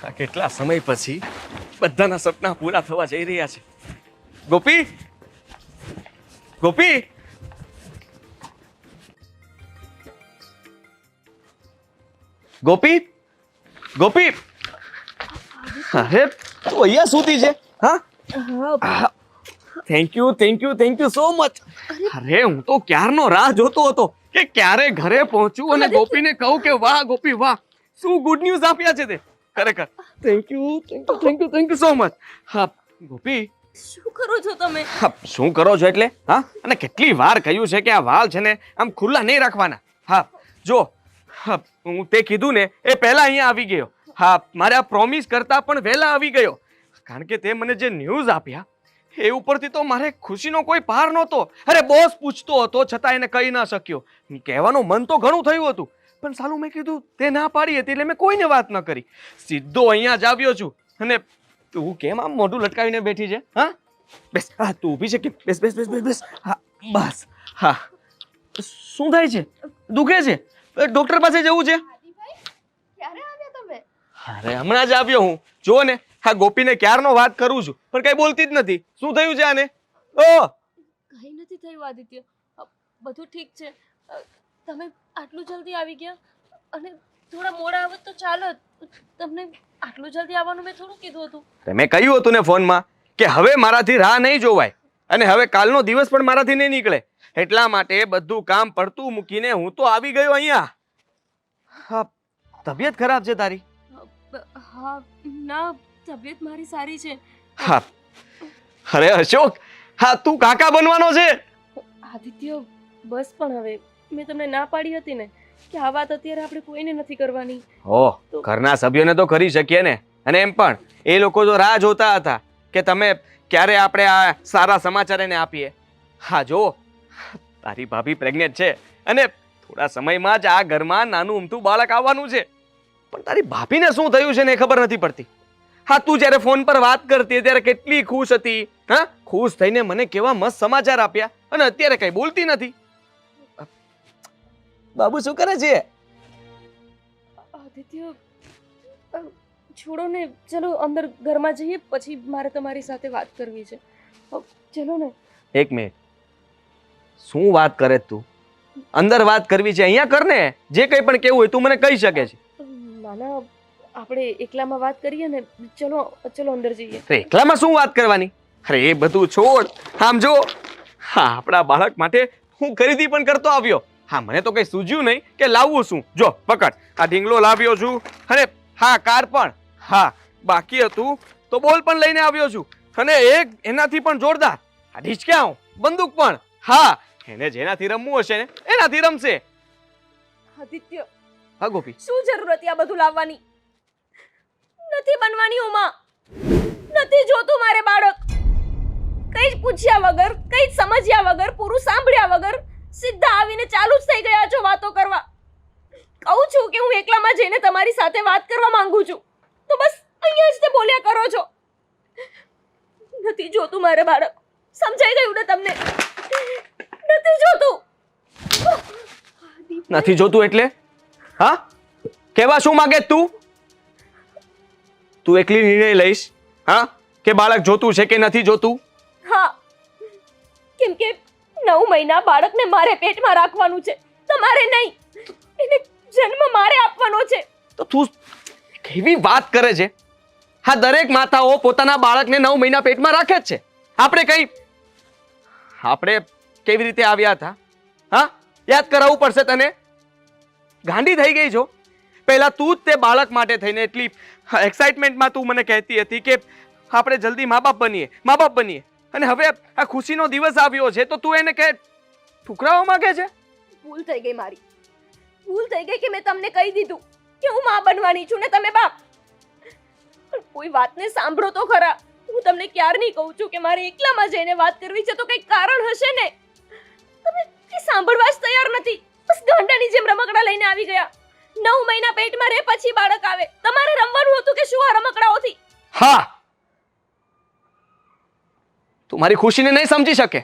આ કેટલા સમય પછી બધાના સપના પૂરા થવા જઈ રહ્યા છે. ગોપી, ગોપી, ગોપી, ગોપી, અરે તું અહીંયા સૂતી છે? હા, thank you, thank you, thank you so much. અરે હું તો ક્યારનો રાહ જોતો હતો કે ક્યારે ઘરે પહોંચું અને ગોપીને કહું કે વાહ ગોપી વાહ, શું ગુડ ન્યૂઝ આપ્યા છે તે. ખરેખર thank you, thank you, thank you, thank you so much. હા ગોપી, શું કરો છો તમે? હા, શું કરો છો એટલે? હા, અને કેટલી વાર કહ્યું છે કે આ વાલ છે ને આમ ખુલ્લા નહીં રાખવાના. હા જો, હા, હું તે કીધું ને એ પહેલા અહીંયા આવી ગયો. હા, મારે આ પ્રોમિસ કરતા પણ વહેલા આવી ગયો, કારણ કે તે મને જે ન્યૂઝ આપ્યા એ ઉપરથી તો મારે ખુશીનો કોઈ પાર નહોતો. અરે બોસ પૂછતો હતો છતાં એને કહી ના શક્યો. કહેવાનું મન તો ઘણું થયું હતું, પણ સાલું મેં કીધું તે ના પાડી હતી એટલે મેં કોઈને વાત ન કરી. સીધો અહીંયા જ આવ્યો છું. અને તું કેમ આમ મોઢું લટકાવીને બેઠી છે? હા, બેસ. હા, તું ઊભી છે કે? બેસ બેસ બેસ બેસ બેસ. હા બસ. હા, શું થાય છે? દુખે છે? ડોક્ટર પાસે જવું છે? ક્યારે આવ્યા તમે? અરે હમણાં જ આવ્યો હું. જો ને હા, ગોપીને ક્યારનો વાત કરું છું પણ કઈ બોલતી જ નથી. શું થયું છે આને? કંઈ નથી થયું આદિત્ય, બધું ઠીક છે. તમે આટલું જલ્દી આવી ગયા, અને થોડા મોડા આવત તો ચાલો. તમને આટલું જલ્દી આવવાનું મેં થોડું કીધું હતું. તમે કહ્યું હતું ને ફોનમાં કે હવે મારાથી રાહ નહીં જોવાય, અને હવે કાલનો દિવસ પણ મારાથી નહીં નીકળે. એટલા માટે બધું કામ પડતું મૂકીને હું તો આવી ગયો અહીંયા. હા, તબિયત ખરાબ છે તારી? હા ના, તબિયત મારી સારી છે. હા, અરે અશોક, હા તું કાકા બનવાનો છે? આદિત્ય બસ, પણ હવે મેં તમને ના પાડી હતી ને કે આ વાત અત્યારે આપણે કોઈને નથી કરવાની. ઓહ, ઘરના સભ્યોને તો કરી શકીએ ને. અને એમ પણ એ લોકો તો રાહ જોતા હતા કે તમે ક્યારે આપણે આ સારા સમાચાર એને આપીએ. હા જો, તારી ભાભી પ્રેગ્નેન્ટ છે અને થોડા સમયમાં જ આ ઘરમાં નાનું ઉમતું બાળક આવવાનું છે. પણ તારી ભાભીને શું થયું છે ને એ ખબર નથી પડતી. હા, તું જ્યારે ફોન પર વાત કરતી ત્યારે કેટલી ખુશ હતી. હા, ખુશ થઈને મને કેવા મસ્ત સમાચાર આપ્યા, અને અત્યારે કઈ બોલતી નથી. બાબુ શું કરે છે? આદિત્ય છોડો ને, ચલો અંદર ઘરમાં જઈએ, પછી મારે તમારી સાથે વાત કરવી છે. ચલો ને. એક મિનિટ, શું વાત કરે તું? અંદર વાત કરવી છે અહીંયા કર ને. જે કંઈ પણ કેવું હોય તું મને કહી શકે છે. નાના આપણે એકલામાં વાત કરીએ ને. ચલો ચલો અંદર જઈએ. અરે એકલામાં શું વાત કરવાની? અરે એ બધું છોડ. આમ જો, હા આપણા બાળક માટે હું ખરીદી પણ કરતો આવ્યો. હા મને તો કઈ સૂઝ્યું નહીં કે લાવવું શું. જો પકડ, આ ઢીંગલો લાવ્યો છું, અને હા કાર પણ, હા બાકી હતું તો બોલ પણ લઈને આવ્યો છું, અને એક એનાથી પણ જોરદાર આ ઢીચક્યાઓ બંદૂક પણ. હા એને જેનાથી રમવું હશે ને એનાથી રમશે. આદિત્ય, હા ગોપી, શું જરૂર હતી આ બધું લાવવાની? નથી બનવાની ઉમા, નથી જોતું મારે બાળક. કઈ જ પૂછ્યા વગર, કઈ જ સમજ્યા વગર, પૂરું સાંભળ્યા વગર સીધા આવીને ચાલુ જ થઈ ગયા છો વાતો કરવા. કહું છું કે હું એકલામાં જઈને તમારી સાથે વાત કરવા માંગુ છું, તો બસ અહીંયા જ તે બોલ્યા કરો છો. નથી જોતું મારે બાળક. સમજાઈ ગયું ને તમને? નથી જોતું. નથી જોતું એટલે? હા કેવા શું માંગે તું? તું એકલી નિર્ણય લઈશ હા કે બાળક જોતું છે કે નથી જોતું? હા, કેમ કે 9 મહિના બાળકને મારે પેટમાં રાખવાનું છે, તમારે નહીં. એને જન્મ મારે આપવાનો છે. તો તું કેવી વાત કરે છે? હા દરેક માતાઓ પોતાના બાળકને 9 મહિના પેટમાં રાખે જ છે. આપણે કેવી રીતે આવ્યા હતા? હા યાદ કરાવવું પડશે તને. ગાંડી થઈ ગઈ છો. પહેલા તું જ તે બાળક માટે થઈને એટલી એક્સાઇટમેન્ટમાં તું મને કહેતી હતી કે આપણે જલ્દી મા બાપ બનીએ, અને હવે આ ખુશીનો દિવસ આવ્યો છે તો તું એને કહે ઠુકરાવવા માંગે છે? ભૂલ થઈ ગઈ મારી. ભૂલ થઈ ગઈ કે મેં તમને કહી દીધું કે હું માં બનવાની છું ને તમે બાપ. પણ કોઈ વાતને સાંભળો તો ખરા. હું તમને ક્યારની કહું છું કે મારે એકલામાં જઈને વાત કરવી છે, તો કંઈક કારણ હશે ને. તમે એ સાંભળવા જ તૈયાર નથી. બસ ગાંડાની જેમ રમકડા લઈને આવી ગયા. 9 મહિના પેટમાં રહે પછી બાળક આવે. તમારે રમવાનું હતું કે શું આ રમકડાઓથી? હા તું મારી ખુશીને નહીં સમજી શકે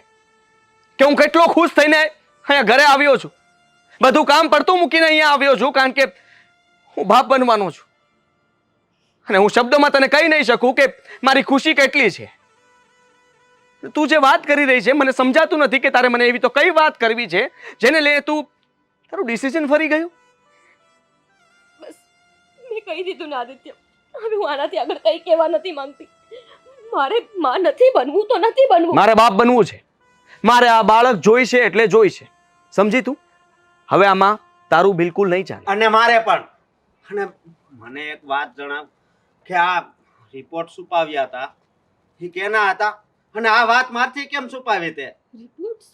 કે હું કેટલો ખુશ થઈને અહીંયા ઘરે આવ્યો છું. બધું કામ પડતું મૂકીને અહીંયા આવ્યો છું, કારણ કે હું બાપ બનવાનો છું. અને હું શબ્દોમાં તને કહી નહીં શકું કે મારી ખુશી કેટલી છે. તું જે વાત કરી રહી છે મને સમજાતું નથી કે તારે મને એવી તો કઈ વાત કરવી છે જેને લઈને તું તારું ડિસિઝન ફરી ગયું. બસ મેં કહી દીધું ને આદિત્ય. હવે હું આનાથી આગળ કંઈ કહેવા નથી માંગતી. મારે માં નથી બનવું તો નથી બનવું. મારે બાપ બનવું છે. મારે આ બાળક જોઈશે એટલે જોઈશે. સમજી તું? હવે આમાં તારું બિલકુલ નહીં ચાલે. અને મારે પણ. અને મને એક વાત જણાવ કે આ રિપોર્ટ છુપાવ્યા હતા એ કેના હતા, અને આ વાત મારથી કેમ છુપાવી તે? રિપોર્ટ્સ?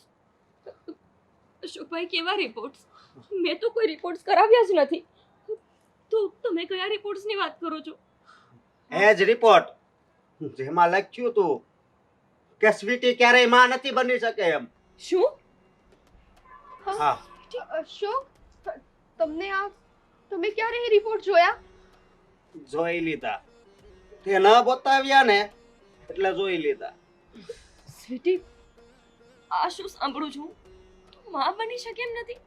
અશોકભાઈ કેવા રિપોર્ટ્સ? મેં તો કોઈ રિપોર્ટ્સ કરાવ્યા જ નથી. તો તમે કયા રિપોર્ટ્સની વાત કરો છો? એ જ રિપોર્ટ જેમાં લખ્યું હતું કે સ્વીટી ક્યારેય માં નથી બની શકે એમ. શું? હા અશોક, તમે ક્યારે એ રિપોર્ટ જોયા? જોઈ લીધા. તે ન બતાવ્યા ને એટલે જોઈ લીધા. સ્વીટી, આ શું સાંભળું છું? તું માં બની શકે એમ નથી,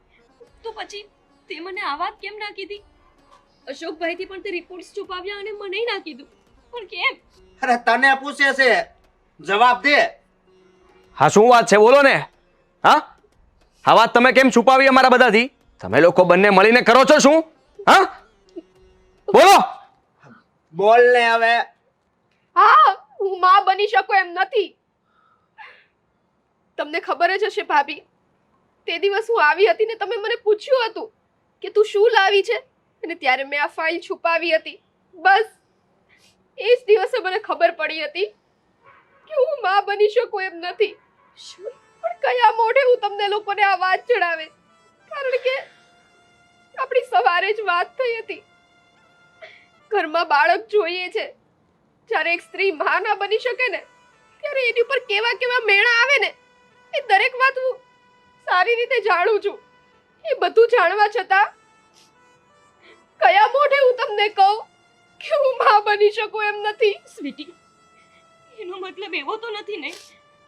તો પછી તે મને આ વાત કેમ ના કીધી? અશોકભાઈથી પણ તે રિપોર્ટ્સ છુપાવ્યા અને મને ના કીધું, પણ કેમ? અરે તને પૂછે છે, જવાબ દે. હા શું વાત છે બોલો ને. હા આ વાત તમે કેમ છુપાવી અમારા બધાથી? તમે લોકો બંને મળીને કરો છો શું? હા બોલો. બોલ ને હવે. હા, હું માં બની શકું એમ નથી. તમને ખબર જ હશે ભાભી, તે દિવસ હું આવી હતી ને તમે મને પૂછ્યું હતું કે તું શું લાવી છે, અને ત્યારે મેં આ ફાઇલ છુપાવી હતી. બસ એ જ દિવસે મને ખબર પડી હતી કે હું માં બની શકું એમ નથી. શું? પણ કયા મોઢે હું તમને લોકોને આ વાત જણાવે? કારણ કે આપણી સવારે જ વાત થઈ હતી. ઘરમાં બાળક જોઈએ છે. જ્યારે એક સ્ત્રી માં ના બની શકે ને, ત્યારે એની ઉપર કેવા કેવા મેણા આવે ને, એ દરેક વાત હું સારી રીતે જાણું છું. એ બધું જાણવા છતાં કયા મોઢે હું તમને કહું કે હું માં બની શકું એમ નથી? સ્વીટી, એનો મતલબ એવો તો નથી ને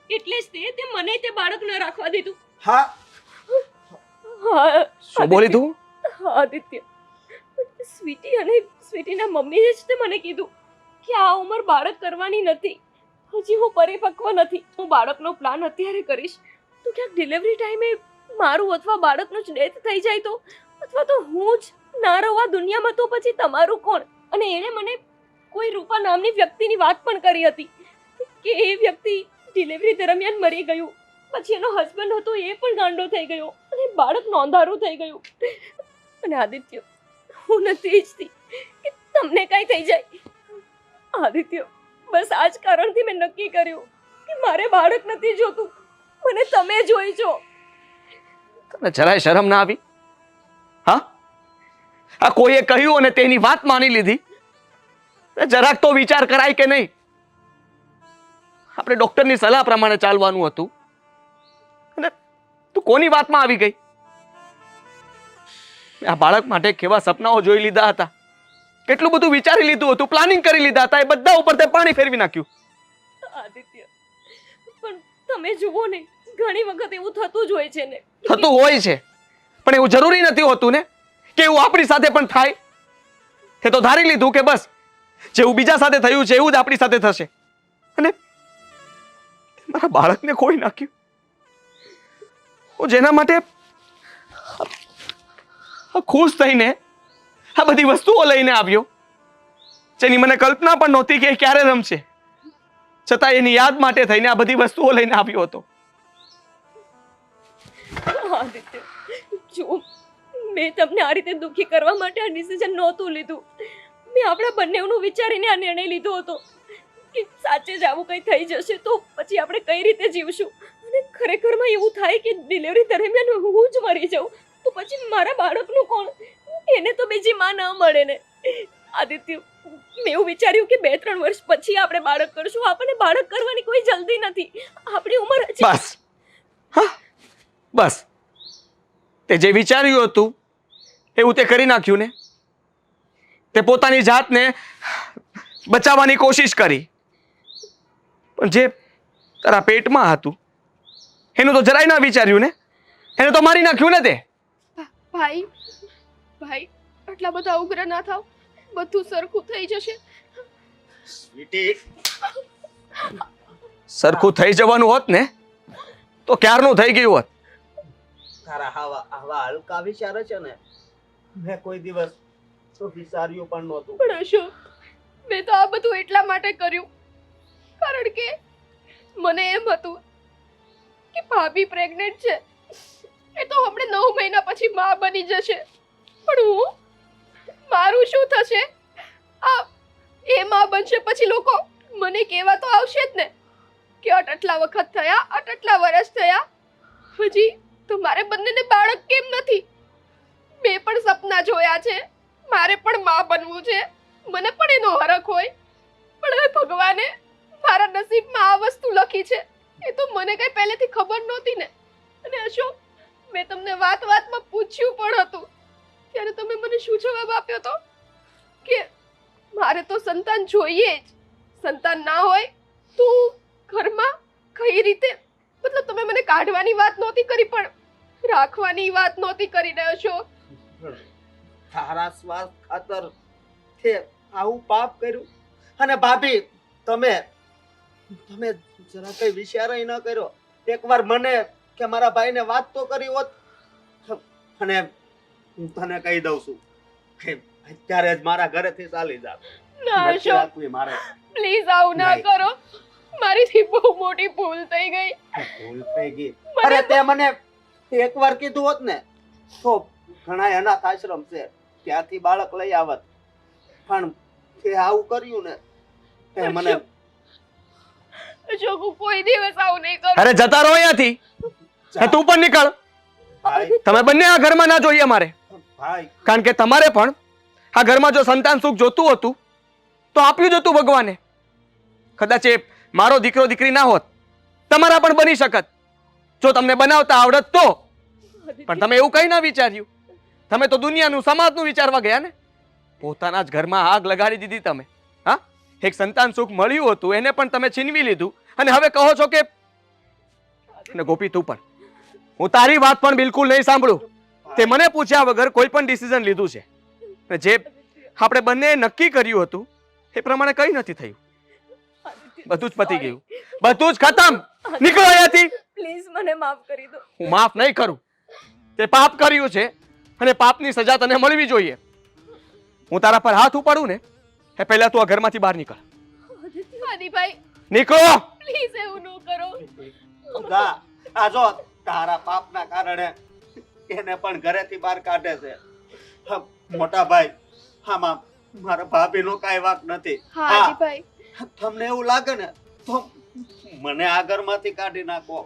એટલે જ તે મને તે બાળક ન રાખવા દીધું? હા હા શું બોલી તું? આદિત્ય, સ્વીટી અને સ્વીટીના મમ્મીએ જ તે મને કીધું કે આ ઉંમર બાળક કરવાની નથી. હજી હું પરિપક્વ નથી. હું બાળકનો પ્લાન અત્યારે કરીશ તો ક્યાંક ડિલિવરી ટાઈમે મારું અથવા બાળકનું જ ડેથ થઈ જાય તો, અથવા તો હું જ ના રહું આ દુનિયામાં, તો પછી તમારું કોણ? અને એણે મને કોઈ રૂપા નામની વ્યક્તિની વાત પણ કરી હતી કે એ વ્યક્તિ ડિલિવરી દરમિયાન મરી ગયું. પછી એનો હસબન્ડ હતો એ પણ ગાંડો થઈ ગયો અને બાળક નોંધારું થઈ ગયું. અને આદિત્ય, હું નથી ઈચ્છતી કે તમને કાંઈ થઈ જાય. આદિત્ય, બસ આ જ કારણથી મેં નક્કી કર્યું કે મારે બાળક નથી જોતું, મને તમે જોઈ છો. તને જરાય શરમ ના આવી? હા, આ કોઈએ કહ્યું અને તેની વાત માની લીધી? જરાક તો વિચાર કરાય કે નહીં? આપણે ડોક્ટરની સલાહ પ્રમાણે ચાલવાનું હતું અને તું કોની વાતમાં આવી ગઈ? આ બાળક માટે કેવા સપનાઓ જોઈ લીધા હતા, કેટલું બધું વિચારી લીધું હતું, પ્લાનિંગ કરી લીધા હતા, એ બધા ઉપર તે પાણી ફેરવી નાખ્યું. આદિત્ય, પણ તમે જુઓ ને, ઘણી વખત એવું થતું જ હોય છે ને. થતું હોય છે, પણ એવું જરૂરી નથી હોતું ને કે એવું આપણી સાથે પણ થાય. તે તો ધારી લીધું કે બસ જેવું બીજા સાથે થયું છે એવું જ આપણી સાથે થશે, અને મારા બાળકને ખોઈ નાખ્યું. હું જેના માટે ખુશ થઈને આ બધી વસ્તુઓ લઈને આવ્યો, જેની મને કલ્પના પણ નહોતી કે એ ક્યારે રમશે, છતાં એની યાદ માટે થઈને આ બધી વસ્તુઓ લઈને આવ્યો હતો. આદિત્ય, જો મેં તમને આ રીતે દુઃખી કરવા માટે આ ડિસિઝન નહોતું લીધું. મેં આપણા બંનેનું વિચારીને આ નિર્ણય લીધો હતો કે સાચે જ આવું કંઈ થઈ જશે તો પછી આપણે કઈ રીતે જીવશું. અને ખરેખરમાં એવું થાય કે ડિલિવરી દરમિયાન હું જ મરી જાઉં તો પછી મારા બાળકનું કોણ? એને તો બીજી માં ન મળે ને. આદિત્ય, મેં એવું વિચાર્યું કે 2-3 વર્ષ પછી આપણે બાળક કરશું. આપણને બાળક કરવાની કોઈ જલ્દી નથી, આપણી ઉંમર હજી. બસ, હા બસ, તે જે વિચાર્યું હતું એવું તે કરી નાખ્યું ને. તે પોતાની જાતને બચાવવાની કોશિશ કરી, પણ જે તારા પેટમાં હતું એનું તો જરાય ના વિચાર્યું ને. એને તો મારી નાખ્યું ને તે. ભાઈ, આટલા બધા ઉગ્ર ના થાવ, બધું સરખું થઈ જશે. સ્વીટી, સરખું થઈ જવાનું હોત ને તો ક્યારનું થઈ ગયું હોત. તારા આવા હલકા વિચાર છે ને, મેં કોઈ દિવસ તો વિચાર્યું પણ નહોતું. પણ અશોક, મેં તો આ બધું એટલા માટે કર્યું કારણ કે મને એમ હતું કે ભાભી પ્રેગ્નેન્ટ છે, એ તો હમણાં 9 મહિના પછી માં બની જશે. પણ મારું શું થશે? એ માં બનશે પછી લોકો મને કહેવા તો આવશે જ ને કે આટલા વખત થયા, આટલા વર્ષ થયા, હજી તો મારે બંનેને બાળક કેમ નથી? મેં પણ સપના જોયા છે, મારે પણ માં બનવું છે, મને પણ એનો હરખ હોય. પણ હવે ભગવાને મારા નસીબમાં આ વસ્તુ લખી છે, એ તો મને કઈ પહેલેથી ખબર નહોતી ને. અને અશોક, મેં તમને વાતમાં પૂછ્યું પણ હતું, ત્યારે તમે મને શું જવાબ આપ્યો હતો કે મારે તો સંતાન જોઈએ જ, સંતાન ના હોય તો ઘરમાં કઈ રીતે, મતલબ તમે મને કાઢવાની વાત નહોતી કરી પણ રાખવાની વાત નહોતી કરી ને અશોક. તારા સ્વાર્થ ખાતર તે આવું પાપ કર્યું. અને ભાભી, તમે જરા કઈ વિચાર ન કર્યો? એકવાર મને કે મારા ભાઈને વાત તો કરી હોત. અને હું તને કહી દઉં છું કે અત્યારે જ મારા ઘરેથી ચાલી જા. ના અશોક, મારે પ્લીઝ આવું ના કરો, મારીથી બહુ મોટી ભૂલ થઈ ગઈ. ભૂલ થઈ ગઈ. અરે તે મને એકવાર કીધું હોત ને તો ઘણા અનાથ આશ્રમ છે ત્યાંથી બાળક લઈ આવત, પણ તે આવું કર્યું ને તે મને. અશોક, હું કોઈ દિવસ આવું નહીં કરું. અરે જતા રહો અહીંયાથી, તું પણ નીકળ. ભાઈ, તમે બંને આ ઘરમાં ના જોઈએ મારે, ભાઈ, કારણ કે તમારે પણ આ ઘરમાં જો સંતાન સુખ જોતું હતું તો આપ્યું જ હતું ભગવાને. કદાચ એ મારો દીકરો દીકરી ના હોત, તમારા પણ બની શકત જો તમને બનાવતા આવડત તો. પણ તમે એવું કઈ ના વિચાર્યું, તમે તો દુનિયાનું સમાજનું વિચારવા ગયા ને. પોતાના જ ઘરમાં આગ લગાડી દીધી તમે. હા, એક સંતાન સુખ મળ્યું હતું એને પણ તમે છીનવી લીધું, અને હવે કહો છો કે. અને ગોપી, તું પણ, હું તારી વાત પણ બિલકુલ નહીં સાંભળું. તે મને પૂછ્યા વગર કોઈ પણ ડિસિઝન લીધું છે, અને જે આપણે બંને નક્કી કર્યું હતું એ પ્રમાણે કંઈ નથી થયું. બધું જ પતી ગયું, બધું જ ખતમ. નીકળો અહીંયાથી. પ્લીઝ મને માફ કરી દો. હું માફ નહીં કરું. તે પાપ કર્યું છે અને પાપની સજા તને મળવી જોઈએ. હું તારા પર હાથ ઉપાડું ને એ પહેલા તું આ ઘરમાંથી બહાર નીકળ. આદિભાઈ નીકળો. પ્લીઝ એવું ન કરો. જા, આ જો તારા પાપના કારણે એને પણ ઘરેથી બહાર કાઢે છે. હા, મોટા ભાઈ, આમાં મારા ભાભીનો કાંઈ વાંક નથી. હા હા, આદિભાઈ તમને એવું લાગે ને તો મને આ ઘરમાંથી કાઢી નાખો.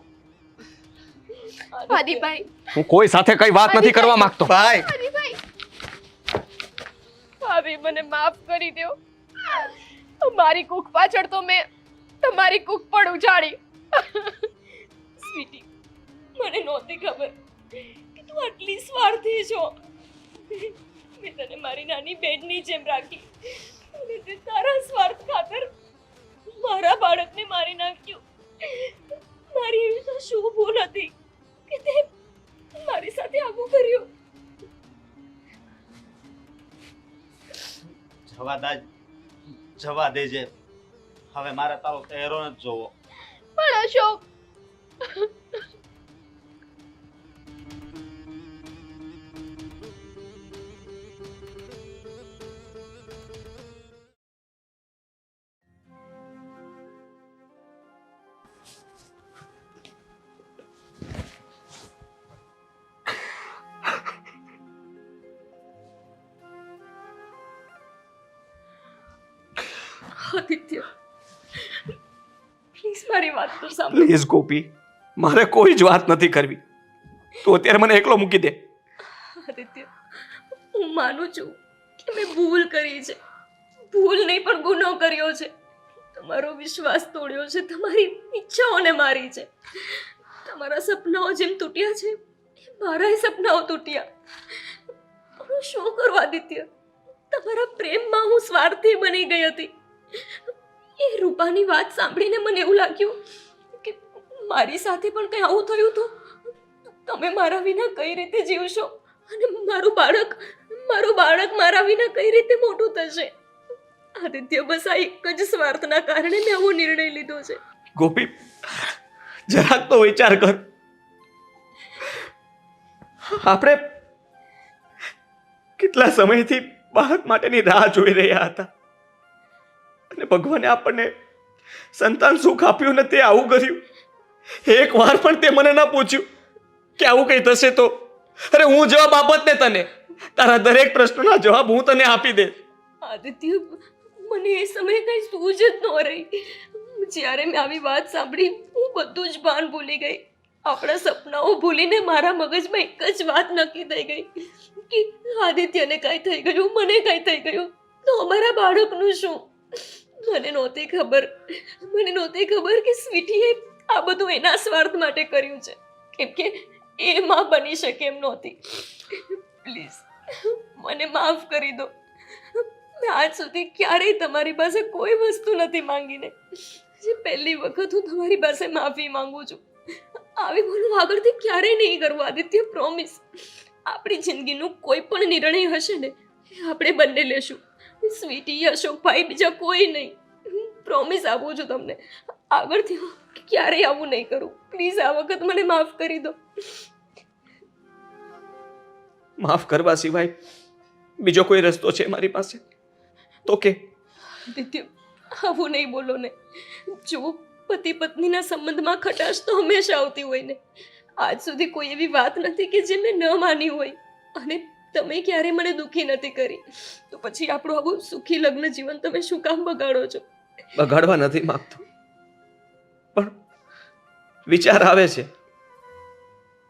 આદિભાઈ હું કોઈ સાથે કઈ વાત નથી કરવા માંગતો. ભાઈ, આદિભાઈ ભાભી મને માફ કરી દો. મારી કૂક પાછળ તો મેં તમારી કૂક પણ ઉજાડી. સ્વીટી, મને નહોતી ખબર કે તું આટલી સ્વાર્થી છો. મેં તને મારી નાની બહેનની જેમ રાખી અને તે તારા સ્વાર્થ ખાતર મારા બાળકને મારી નાખ્યું. મારી એવી તો શું ભૂલ હતી કે તે મારી સાથે આવું કર્યું? જવા દેજે. હવે મારે તારો ચહેરો નથી જોવો. પણ અશોક આદિત્ય, પ્લીઝ મારી વાત તો સાંભળ. પ્લીઝ ગોપી, મારે કોઈ જ વાત નથી કરવી. તું અત્યારે મને એકલો મૂકી દે. આદિત્ય, હું માનું છું કે મેં ભૂલ કરી છે. ભૂલ નહીં પણ ગુનો કર્યો છે. તમારો વિશ્વાસ તોડ્યો છે, તમારી ઈચ્છાઓને મારી છે. તમારા સપનાઓ જેમ તૂટ્યા છે મારા સપનાઓ તૂટ્યા. હું શું કરું આદિત્ય? તમારા પ્રેમમાં હું સ્વાર્થી બની ગઈ હતી. એ રૂપાની વાત સાંભળીને મને એવું લાગ્યું કે મારી સાથે પણ કંઈ આવું થયું તો તમે મારા વિના કઈ રીતે જીવશો અને મારું બાળક મારા વિના કઈ રીતે મોટું થશે? આદિત્ય, બસ આ એક જ સ્વાર્થના કારણે મેં આવો નિર્ણય લીધો છે. ગોપી, જરાક તો વિચાર કર. આપણે કેટલા સમયથી બાળક માટેની રાહ જોઈ રહ્યા હતા અને ભગવાને આપણને સંતાન સુખ આપ્યું ને તે આવું કર્યું. એક વાર પણ તે મને ના પૂછ્યું કે આવું કઈ થશે તો. અરે હું જવાબ આપત ને તને. તારા દરેક પ્રશ્નોના જવાબ હું તને આપી દે. આદિત્ય, મને એ સમયે કઈ સૂઝ જ ન રહી. જ્યારે મેં આવી વાત સાંભળી હું બધું જ ભાન ભૂલી ગઈ. આપણા સપનાઓ ભૂલીને મારા મગજમાં એક જ વાત નક્કી થઈ ગઈ કે આદિત્યને કઈ થઈ ગયું, મને કઈ થઈ ગયું તો અમારા બાળકનું શું? મને નહોતી ખબર કે સ્વીટીએ આ બધું એના સ્વાર્થ માટે કર્યું છે, કેમ કે એ માં બની શકે એમ નહોતી. પ્લીઝ મને માફ કરી દો. મેં આજ સુધી ક્યારેય તમારી પાસે કોઈ વસ્તુ નથી માંગીને. જે પહેલી વખત હું તમારી પાસે માફી માંગુ છું. આવી ભૂલ આગળથી ક્યારેય નહીં કરું આદિત્ય, પ્રોમિસ. આપણી જિંદગીનું કોઈ પણ નિર્ણય હશે ને એ આપણે બંને લેશું. સ્વીટી, અશોકભાઈ, બીજા કોઈ નહીં. પ્રોમિસ આપું છું તમને. આગળથી હું ક્યારેય આવું નહીં કરું. પ્લીઝ આ વખત મને માફ કરી દો. માફ કરવા સિવાય બીજો કોઈ રસ્તો છે મારી પાસે તો કે? આદિત્ય, આવું નહીં બોલો ને. જો પતિ પત્નીના સંબંધમાં ખટાશ તો હંમેશા આવતી હોય ને. આજ સુધી કોઈ એવી વાત નથી કે જે મેં ન માની હોય અને તમે ક્યારે મને દુઃખી નથી કરી. તો પછી આપણું આવું સુખી લગ્ન જીવન તમે શું કામ બગાડો છો? બગાડવા નથી માંગતો, પણ વિચાર આવે છે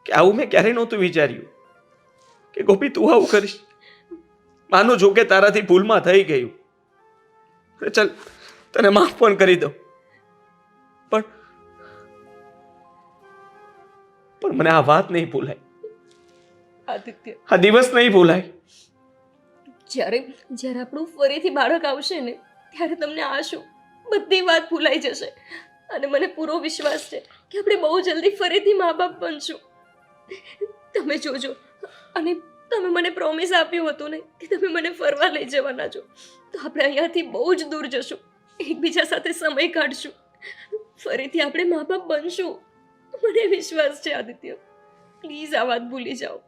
કે આવું મેં ક્યારેય નહોતું વિચાર્યું કે ગોપી તું આવું કરીશ. માનું છું કે તારાથી ભૂલમાં થઈ ગયું. ચલ, તને માફ પણ કરી દઉં, પણ મને આ વાત નહીં ભૂલાય. આદિત્ય, આ દિવસ નહીં ભૂલાય. જ્યારે આપણું ફરીથી બાળક આવશે ને ત્યારે તમને આ શું બધી વાત ભૂલાઈ જશે. અને મને પૂરો વિશ્વાસ છે કે આપણે બહુ જલ્દી ફરીથી મા બાપ બનશું. તમે જોજો. અને તમે મને પ્રોમિસ આપ્યું હતું ને કે તમે મને ફરવા લઈ જવાના છો, તો આપણે અહીંયાથી બહુ જ દૂર જશું. એકબીજા સાથે સમય કાઢશું, ફરીથી આપણે મા બાપ બનશું. મને વિશ્વાસ છે આદિત્ય, પ્લીઝ આ વાત ભૂલી જાઓ.